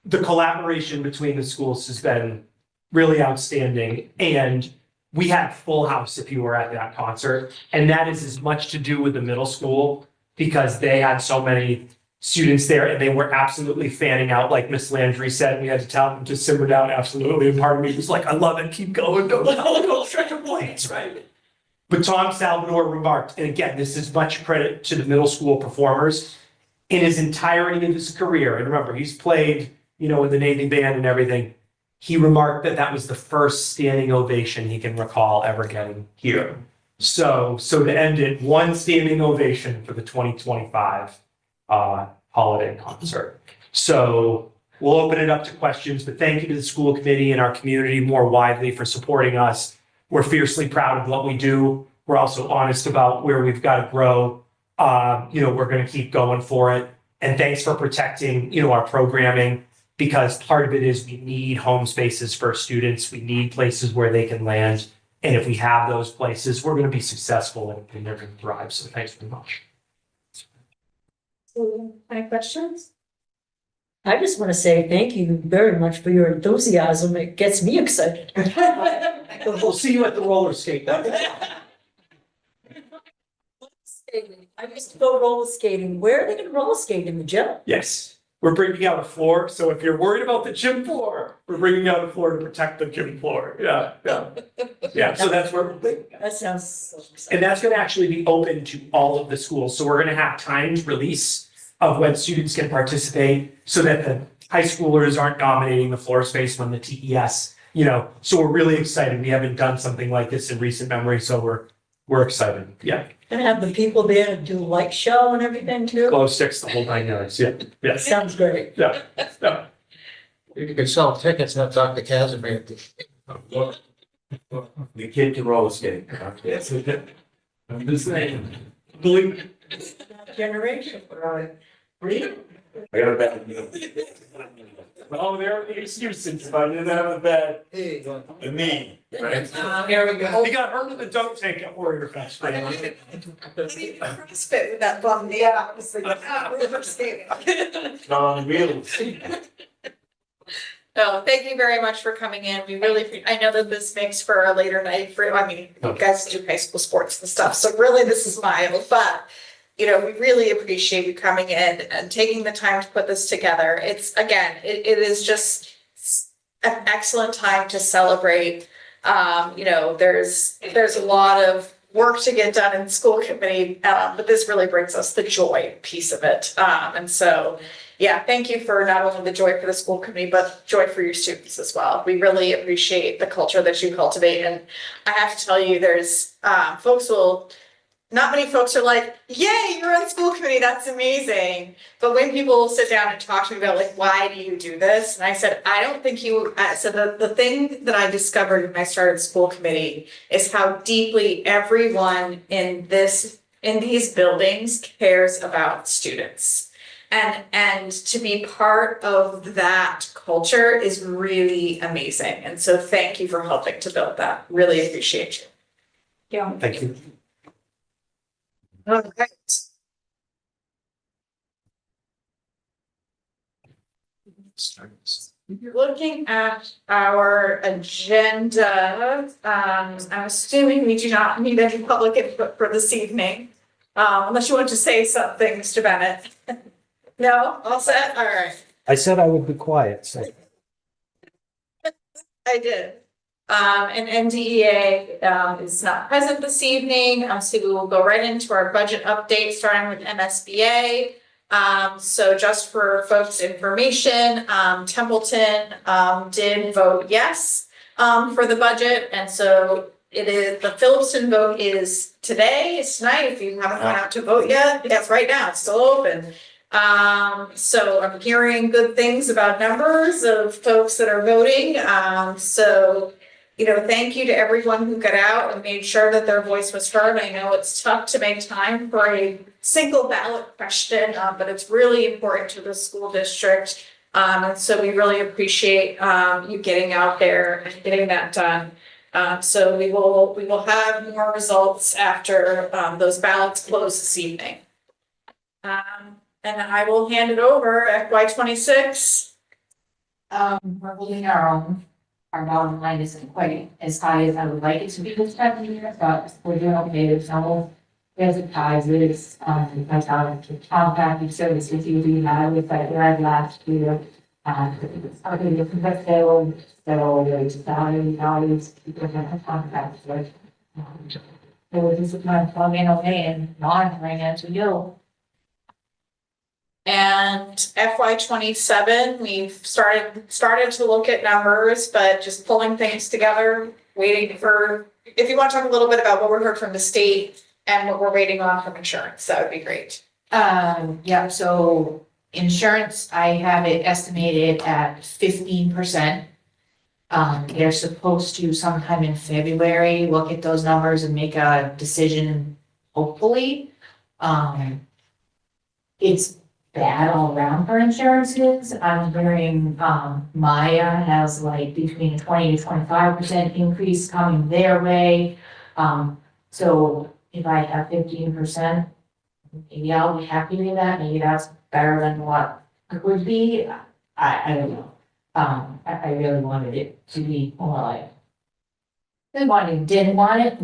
Speaker 6: the collaboration between the schools has been really outstanding. And we had a full house if you were at that concert. And that is as much to do with the middle school because they had so many students there and they were absolutely fanning out, like Miss Landry said. We had to tell them to simmer down absolutely. And part of me was like, I love it, keep going, don't stretch your points, right? But Tom Salvador remarked, and again, this is much credit to the middle school performers, in his entirety of his career, and remember, he's played, in the Navy band and everything, he remarked that was the first standing ovation he can recall ever getting here. So to end it, one standing ovation for the 2025 holiday concert. So we'll open it up to questions, but thank you to the school committee and our community more widely for supporting us. We're fiercely proud of what we do. We're also honest about where we've got to grow. We're going to keep going for it. And thanks for protecting, our programming, because part of it is we need home spaces for students. We need places where they can land. And if we have those places, we're going to be successful and they're going to thrive. So thanks very much.
Speaker 1: Any questions?
Speaker 8: I just want to say thank you very much for your enthusiasm. It gets me excited.
Speaker 6: We'll see you at the roller skate.
Speaker 8: I used to go roller skating. Where are they going to roller skate, in the gym?
Speaker 6: Yes, we're bringing out a floor. So if you're worried about the gym floor, we're bringing out a floor to protect the gym floor. Yeah. So that's where we're bringing it.
Speaker 8: That sounds so exciting.
Speaker 6: And that's going to actually be open to all of the schools. So we're going to have timed release of when students can participate so that the high schoolers aren't dominating the floor space when the TES, so we're really excited. We haven't done something like this in recent memory. So we're excited. Yeah.
Speaker 8: And have the people there to do light show and everything too.
Speaker 6: Glow sticks, the whole 9 yards. Yeah. Yes.
Speaker 8: Sounds great.
Speaker 6: Yeah.
Speaker 2: You can sell tickets at Dr. Casimir.
Speaker 5: The kid can roller skate. Yes. I'm just saying.
Speaker 6: Believe
Speaker 8: Generation.
Speaker 5: I got a bad.
Speaker 6: Oh, there are the excuses, but I didn't have a bad.
Speaker 5: The knee, right?
Speaker 1: Here we go.
Speaker 6: He got hurt with the dunk tank at Warrior Fest.
Speaker 1: CrossFit with that bum, yeah, I was like, roller skating.
Speaker 5: On wheels.
Speaker 1: No, thank you very much for coming in. We really, I know that this makes for a later night you guys do high school sports and stuff, so really this is mild, but we really appreciate you coming in and taking the time to put this together. It's, again, it is just an excellent time to celebrate. There's a lot of work to get done in school committee, but this really brings us the joy piece of it. And so, yeah, thank you for not only the joy for the school committee, but joy for your students as well. We really appreciate the culture that you cultivate. And I have to tell you, there's folks will not many folks are like, yay, you're on school committee, that's amazing. But when people sit down and talk to me about like, why do you do this? And I said, I don't think you, so the thing that I discovered when I started school committee is how deeply everyone in these buildings cares about students. And to be part of that culture is really amazing. And so thank you for helping to build that. Really appreciate you.
Speaker 7: Yeah.
Speaker 4: Thank you.
Speaker 1: Okay. Looking at our agenda, I'm assuming we do not need any public input for this evening. Unless you want to say something, Mr. Bennett. No, all set? All right.
Speaker 2: I said I would be quiet, so.
Speaker 1: I did. And NDEA is not present this evening, so we will go right into our budget update, starting with MSBA. So just for folks' information, Templeton did vote yes for the budget, and so it is, the Phillipston vote is today, it's tonight, if you haven't gone out to vote yet, yes, right now, it's still open. So I'm hearing good things about numbers of folks that are voting, so you know, thank you to everyone who got out and made sure that their voice was heard. I know it's tough to make time for a single ballot question, but it's really important to the school district. And so we really appreciate you getting out there and getting that done. So we will have more results after those ballots close this evening. And I will hand it over FY26.
Speaker 9: We're holding our own. Our bottom line isn't quite as high as I would like it to be this time of year, but we're doing okay. There's no advertisers, my contacting services usually have with like red last year. Something different that failed, so there's values, people have contacts with. So this is my plugging away and monitoring as we go.
Speaker 1: And FY27, we've started to look at numbers, but just pulling things together, waiting for, if you want to talk a little bit about what we heard from the state and what we're waiting on from insurance, that would be great.
Speaker 9: Yeah, so insurance, I have it estimated at 15%. They're supposed to sometime in February look at those numbers and make a decision, hopefully. It's bad all around for insurances. I'm hearing, Maya has like between 20 to 25% increase coming their way. So if I have 15%, maybe I'll be happy with that. Maybe that's better than what it would be. I don't know. I really wanted it to be more like, they wanted, didn't want it.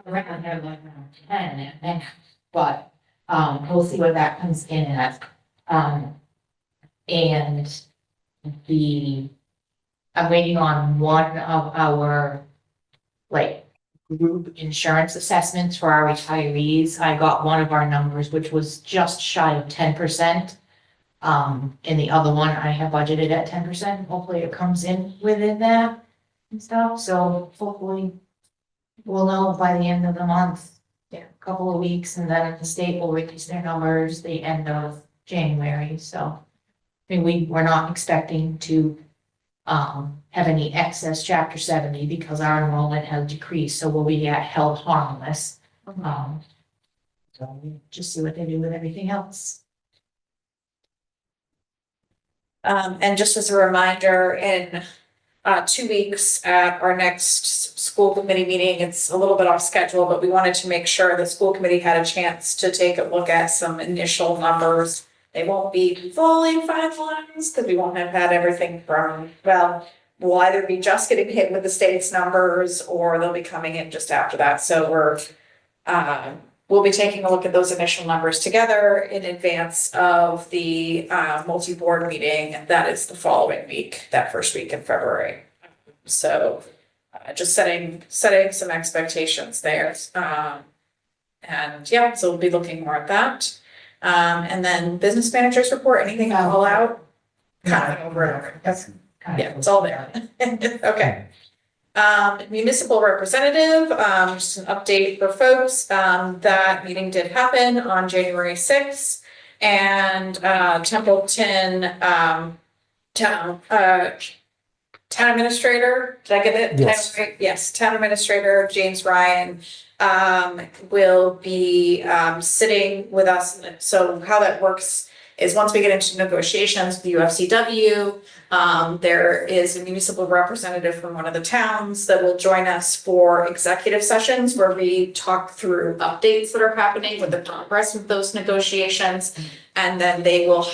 Speaker 9: I reckon I have like around 10 and but we'll see what that comes in at. And I'm waiting on one of our like group insurance assessments for our retirees. I got one of our numbers, which was just shy of 10%. And the other one I have budgeted at 10%. Hopefully it comes in within that and stuff. So hopefully we'll know by the end of the month. Yeah, a couple of weeks, and then the state will release their numbers the end of January, so. I mean, we're not expecting to have any excess chapter 70 because our enrollment has decreased, so we'll be held harmless. So we just see what they do with everything else.
Speaker 1: And just as a reminder, in 2 weeks at our next school committee meeting, it's a little bit off schedule, but we wanted to make sure the school committee had a chance to take a look at some initial numbers. They won't be fully finalized because we won't have had everything from, well, we'll either be just getting hit with the state's numbers or they'll be coming in just after that. So we'll be taking a look at those initial numbers together in advance of the multi-board meeting. That is the following week, that first week in February. So just setting some expectations there. And yeah, so we'll be looking more at that. And then business managers report, anything to call out? Kind of over and over. That's, yeah, it's all there. Okay. Municipal representative, just an update for folks, that meeting did happen on January 6th. And, Templeton, town administrator, did I get it?
Speaker 2: Yes.
Speaker 1: Yes, town administrator James Ryan, will be, sitting with us. So how that works is once we get into negotiations with the UFCW, there is a municipal representative from one of the towns that will join us for executive sessions where we talk through updates that are happening with the progress of those negotiations. And then they will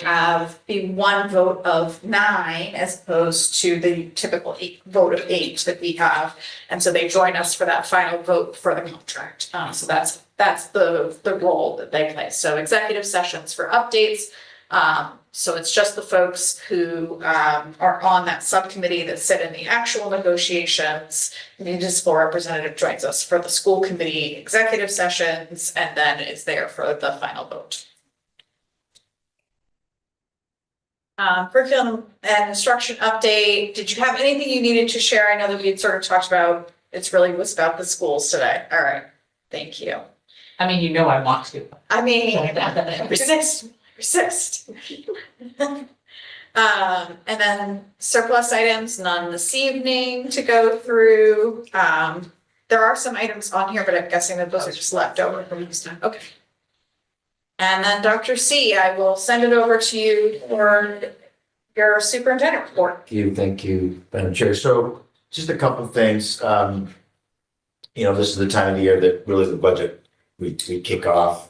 Speaker 1: be one vote of 9 as opposed to the typical vote of 8 that we have. And so they join us for that final vote for the contract. So that's the role that they play. So executive sessions for updates. So it's just the folks who are on that subcommittee that sit in the actual negotiations. The municipal representative joins us for the school committee executive sessions and then is there for the final vote. Curriculum and instruction update. Did you have anything you needed to share? I know that we had sort of talked about, it really was about the schools today. All right, thank you.
Speaker 9: I mean, you know I want to.
Speaker 1: I mean, resist. And then surplus items, none this evening to go through. There are some items on here, but I'm guessing that those are just left over from this time. Okay. And then Dr. C, I will send it over to you for your superintendent report.
Speaker 5: Thank you, Madam Chair. So just a couple of things. This is the time of the year that really the budget, we kick off.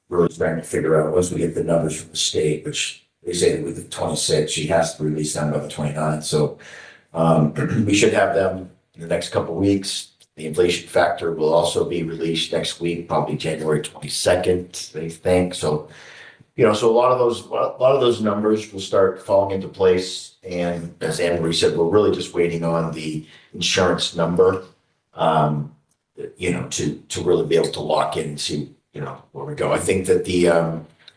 Speaker 5: Really trying to figure out once we get the numbers from the state, which they say that with the 26, she has to release them by the 29th. So we should have them in the next couple of weeks. The inflation factor will also be released next week, probably January 22nd, they think. So, so a lot of those numbers will start falling into place. And as Anne Marie said, we're really just waiting on the insurance number, to really be able to lock in and see, where we go. I think that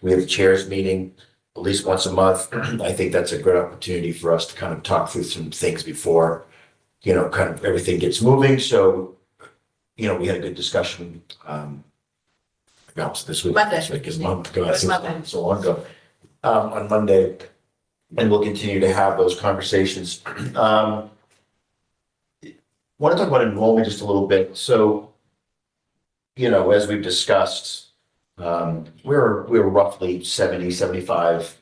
Speaker 5: we have a chairs meeting at least once a month. I think that's a good opportunity for us to kind of talk through some things before kind of everything gets moving. So, we had a good discussion. This week.
Speaker 1: Monday.
Speaker 5: This week is month ago.
Speaker 1: It was Monday.
Speaker 5: So long ago. On Monday, and we'll continue to have those conversations. Want to talk about enrollment just a little bit. So, as we've discussed, we're roughly 75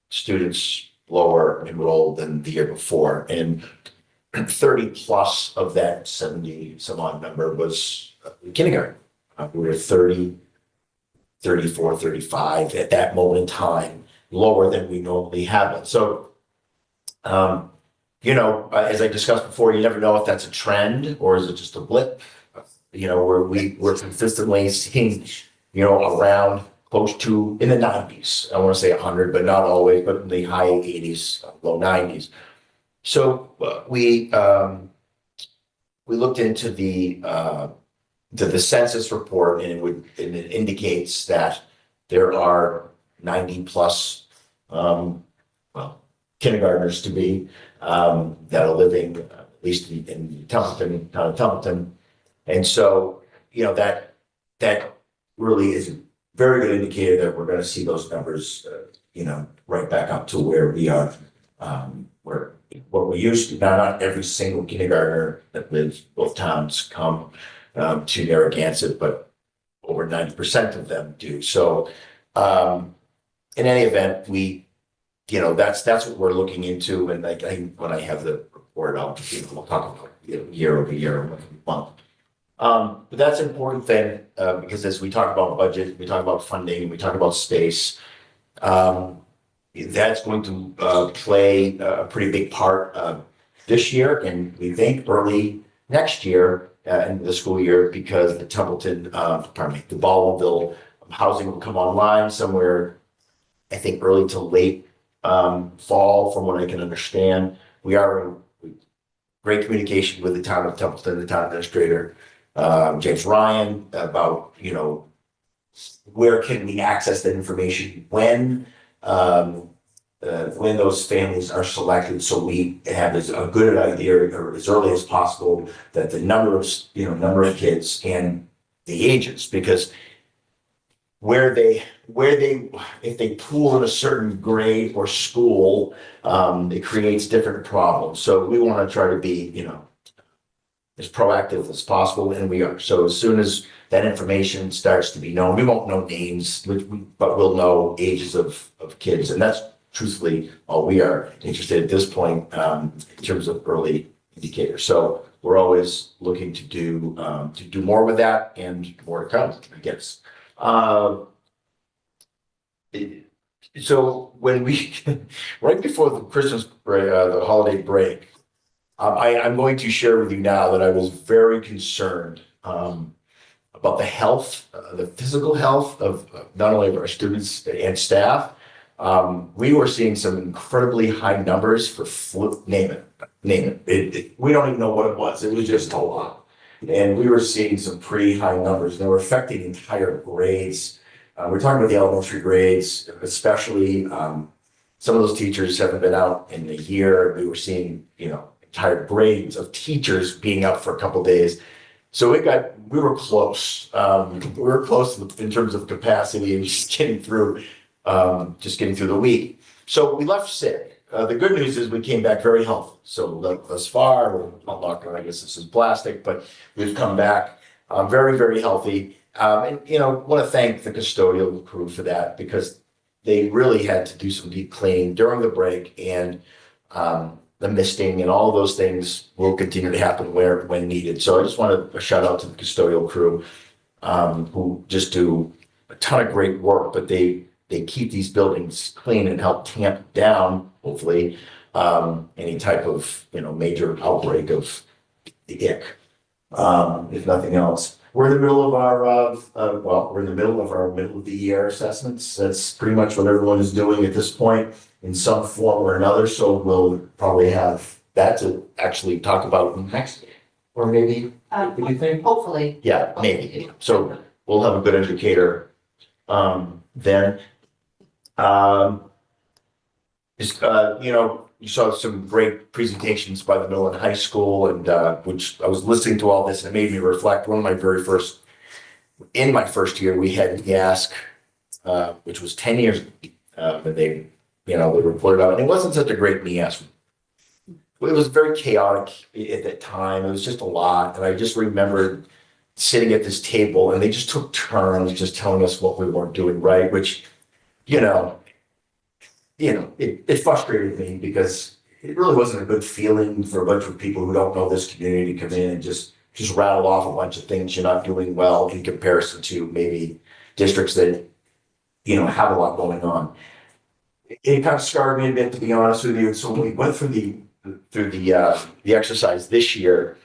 Speaker 5: students lower enrolled than the year before, and 30 plus of that 70 some odd number was kindergarten. We were 30, 34, 35 at that moment in time, lower than we normally have been. So, as I discussed before, you never know if that's a trend or is it just a blip. Where we're consistently seeing, around close to in the 90s. I want to say 100, but not always, but in the high 80s, low 90s. So we looked into the census report, and it indicates that there are 90 plus kindergartners to be that are living at least in Templeton, town of Templeton, and so that really is a very good indicator that we're going to see those numbers right back up to where we are, what we used to. Not every single kindergartner that lives both towns come to Narragansett, but over 90% of them do. So in any event, that's what we're looking into. And I when I have the report, we'll talk about year over year, month. But that's an important thing because as we talk about budget, we talk about funding, we talk about space. That's going to play a pretty big part this year, and we think early next year in the school year, because the Templeton, the Baldwinville housing will come online somewhere, I think early to late fall, from what I can understand. We are in great communication with the town of Templeton, the town administrator, James Ryan, about, where can we access that information when. when those families are selected, so we have a good idea or as early as possible that the number of kids and the ages, because if they pool in a certain grade or school, it creates different problems. So we want to try to be, as proactive as possible, and we are. So as soon as that information starts to be known, we won't know names, but we'll know ages of kids, and that's truthfully all we are interested at this point in terms of early indicators. So we're always looking to do more with that, and more to come, I guess. So when we right before the Christmas break, the holiday break, I'm going to share with you now that I was very concerned about the health, the physical health of not only of our students and staff. We were seeing some incredibly high numbers for flu, name it. We don't even know what it was. It was just a lot. And we were seeing some pretty high numbers. They were affecting entire grades. We're talking about the elementary grades, especially some of those teachers haven't been out in a year. We were seeing, entire grades of teachers being out for a couple of days. So we were close. We were close in terms of capacity and just getting through the week. So we left sick. The good news is we came back very healthy. So thus far, we're not locked on, I guess this is plastic, but we've come back very, very healthy. And want to thank the custodial crew for that, because they really had to do some deep cleaning during the break, and the misting and all of those things will continue to happen when needed. So I just want to shout out to the custodial crew who just do a ton of great work, but they keep these buildings clean and help tamp down, hopefully, any type of major outbreak of the ick, if nothing else. We're in the middle of our middle of the year assessments. That's pretty much what everyone is doing at this point in some form or another. So we'll probably have that to actually talk about next, or maybe, what do you think?
Speaker 9: Hopefully.
Speaker 5: Yeah, maybe. So we'll have a good indicator then. You saw some great presentations by the middle and high school, and which I was listening to all this, and it made me reflect. One of my in my first year, we had YASC, which was 10 years ago, that they reported out, and it wasn't such a great YASC. It was very chaotic at that time. It was just a lot, and I just remembered sitting at this table, and they just took turns just telling us what we weren't doing right, which, it frustrated me, because it really wasn't a good feeling for a bunch of people who don't know this community to come in and just rattle off a bunch of things you're not doing well in comparison to maybe districts that, have a lot going on. It kind of scarred me a bit, to be honest with you. So when we went through the exercise this year,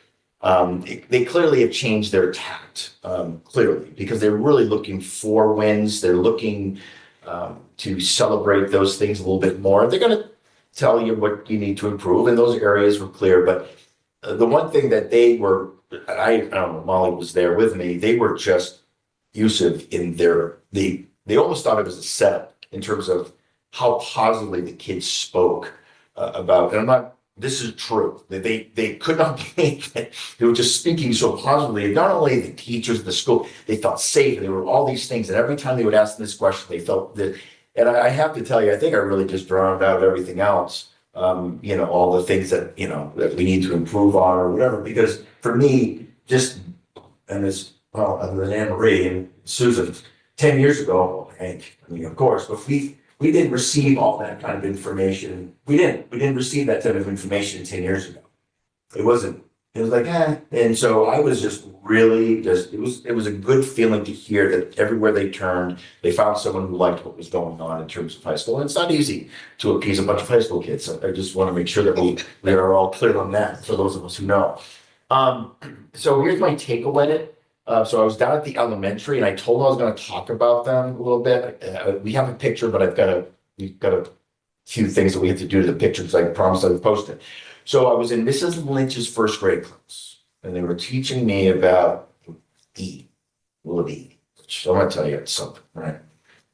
Speaker 5: they clearly have changed their tact, clearly, because they're really looking for wins. They're looking to celebrate those things a little bit more. They're going to tell you what you need to improve, and those areas were clear. But the one thing that they were, I don't know, Molly was there with me, they were just effusive in they almost thought it was a setup in terms of how positively the kids spoke about, and this is true. They could not believe that they were just speaking so positively. Not only the teachers, the school, they felt safe. There were all these things, and every time they would ask them this question, they felt that. And I have to tell you, I think I really just drowned out everything else. All the things that that we need to improve on or whatever. Because for me, other than Anne Marie and Susan, 10 years ago, of course, but we didn't receive all that kind of information. We didn't receive that type of information 10 years ago. It was like, And so I was it was a good feeling to hear that everywhere they turned, they found someone who liked what was going on in terms of high school. And it's not easy to appease a bunch of high school kids. So I just want to make sure that we are all clear on that for those of us who know. So here's my takeaway. So I was down at the elementary, and I told them I was going to talk about them a little bit. We have a picture, but we've got a few things that we have to do to the picture, because I promised I would post it. So I was in Mrs. Lynch's first grade class, and they were teaching me about E, which I'm going to tell you something, right?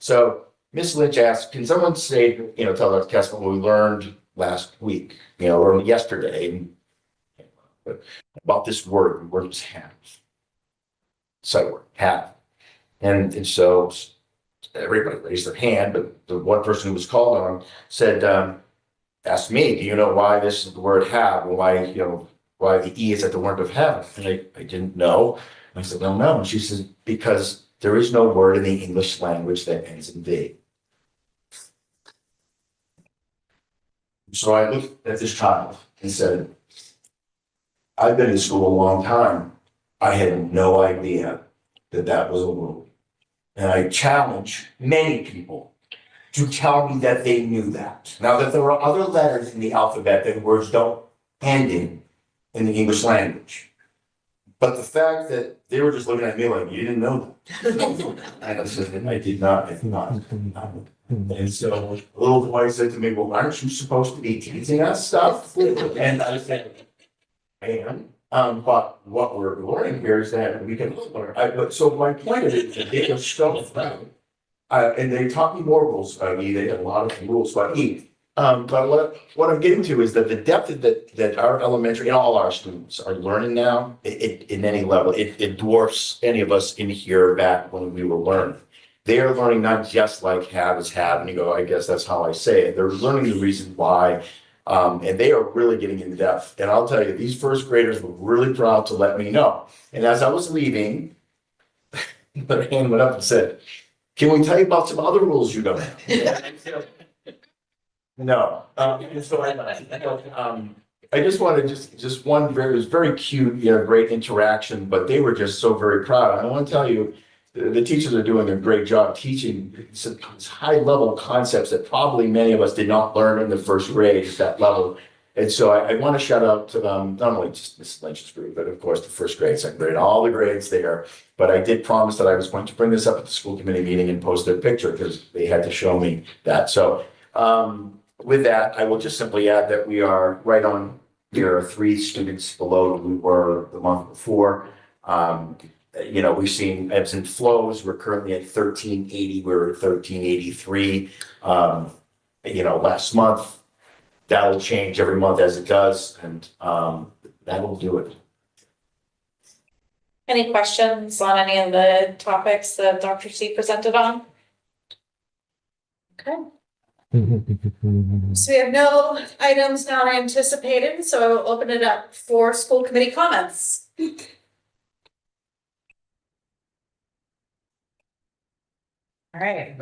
Speaker 5: So Miss Lynch asked, can someone say, tell Dr. Kessler what we learned last week, or yesterday about this word, the word was have. Sight word, have. And so everybody raised their hand, but the one person who was called on said, asked me, do you know why this is the word have, and why, why the E is at the word of have? And I didn't know. I said, no, no. And she says, because there is no word in the English language that ends in V. So I looked at this child and said, I've been in school a long time. I had no idea that that was a word. And I challenge many people to tell me that they knew that. Now, that there are other letters in the alphabet that words don't end in the English language. But the fact that they were just looking at me like, you didn't know that. And I said, I did not. And so a little boy said to me, well, aren't you supposed to be teaching us stuff? And I said, I am. But what we're learning here is that we can learn. So my point is that they are so proud. And they taught me more rules about E. They had a lot of rules about E. But what I'm getting to is that the depth that our elementary and all our students are learning now, in any level, it dwarfs any of us in here back when we were learning. They are learning not just like have is have, and you go, I guess that's how I say it. They're learning the reason why, and they are really getting in depth. And I'll tell you, these first graders were really proud to let me know. And as I was leaving, their hand went up and said, can we tell you about some other rules you don't have? No. So I just wanted just one it was very cute, great interaction, but they were just so very proud. I want to tell you, the teachers are doing a great job teaching some high level concepts that probably many of us did not learn in the first grade at that level. And so I want to shout out to not only just Mrs. Lynch's group, but of course the first grade, second grade, all the grades there. But I did promise that I was going to bring this up at the school committee meeting and post their picture because they had to show me that. So with that, I will just simply add that we are right on. There are 3 students below we were the month before. We've seen ebbs and flows. We're currently at 1380. We're at 1383. Last month. That'll change every month as it does, and that'll do it.
Speaker 1: Any questions on any of the topics that Dr. C presented on? Okay. So we have no items not anticipated, so I will open it up for school committee comments. All right,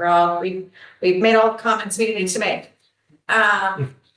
Speaker 1: we've made all the comments we need to make.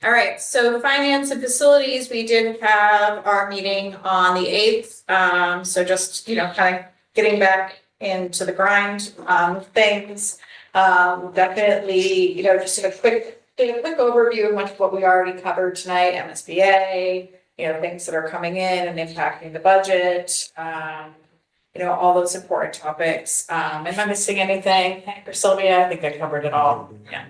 Speaker 1: All right, so finance and facilities, we did have our meeting on the 8th. So just, kind of getting back into the grind of things. Definitely, just a quick overview of what we already covered tonight, MSBA, things that are coming in and impacting the budget. All those important topics. Am I missing anything? Hank or Sylvia? I think I covered it all. Yeah.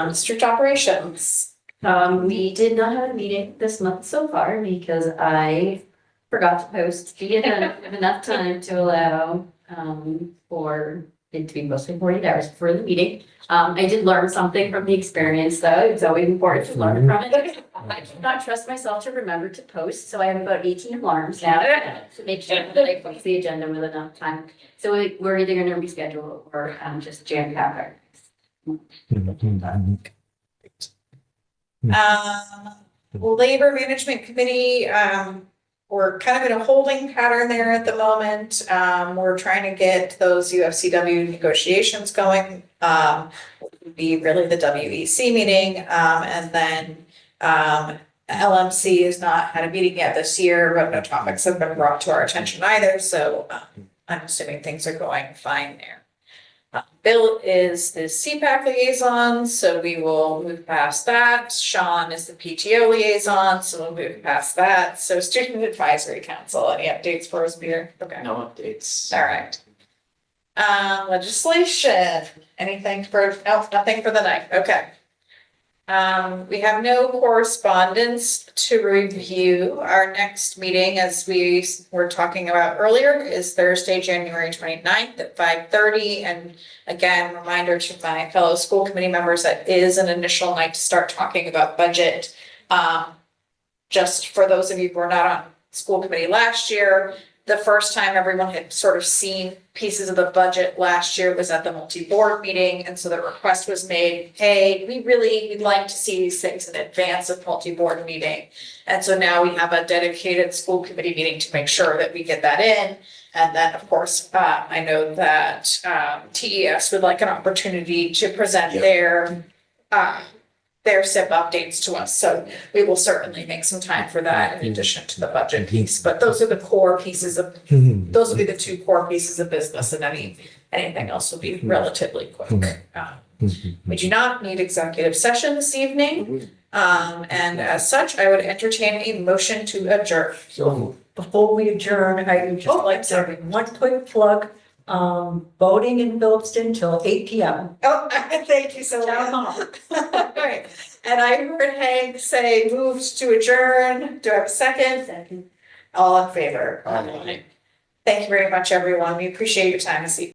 Speaker 1: District operations.
Speaker 10: We did not have a meeting this month so far because I forgot to post the agenda with enough time to allow for it to be mostly 48 hours before the meeting. I did learn something from the experience though. It's always important to learn from it. I do not trust myself to remember to post, so I have about 18 alarms now to make sure that I post the agenda with enough time. So we're either going to reschedule or just jam pack
Speaker 1: Labor Management Committee, we're kind of in a holding pattern there at the moment. We're trying to get those UFCW negotiations going. Would be really the WEC meeting, and then LMC has not had a meeting yet this year, but no topics have been brought to our attention either. So I'm assuming things are going fine there. Bill is the CPAC liaison, so we will move past that. Sean is the PTO liaison, so we'll move past that. So Student Advisory Council, any updates for us, Peter? Okay.
Speaker 4: No updates.
Speaker 1: All right. Legislation, anything for, no, nothing for the night. Okay. We have no correspondence to review. Our next meeting, as we were talking about earlier, is Thursday, January 29th at 5:30. And again, reminder to my fellow school committee members, that is an initial night to start talking about budget. Just for those of you who were not on school committee last year, the first time everyone had sort of seen pieces of the budget last year was at the multi-board meeting. And so the request was made, hey, we'd like to see these things in advance of multi-board meeting. And so now we have a dedicated school committee meeting to make sure that we get that in. And then, of course, I know that TES would like an opportunity to present their SIP updates to us. So we will certainly make some time for that in addition to the budget piece. But those are the core pieces of, those will be the two core pieces of business, and anything else will be relatively quick. We do not need executive session this evening. And as such, I would entertain a motion to adjourn.
Speaker 8: So before we adjourn, I would just like to have one quick plug. Voting in Phillipston till 8 p.m.
Speaker 1: Oh, thank you so much. Alright, and I heard Hank say moved to adjourn. Do I have a second?
Speaker 8: Second.
Speaker 1: All in favor?
Speaker 5: Aye.
Speaker 1: Thank you very much, everyone. We appreciate your time this evening.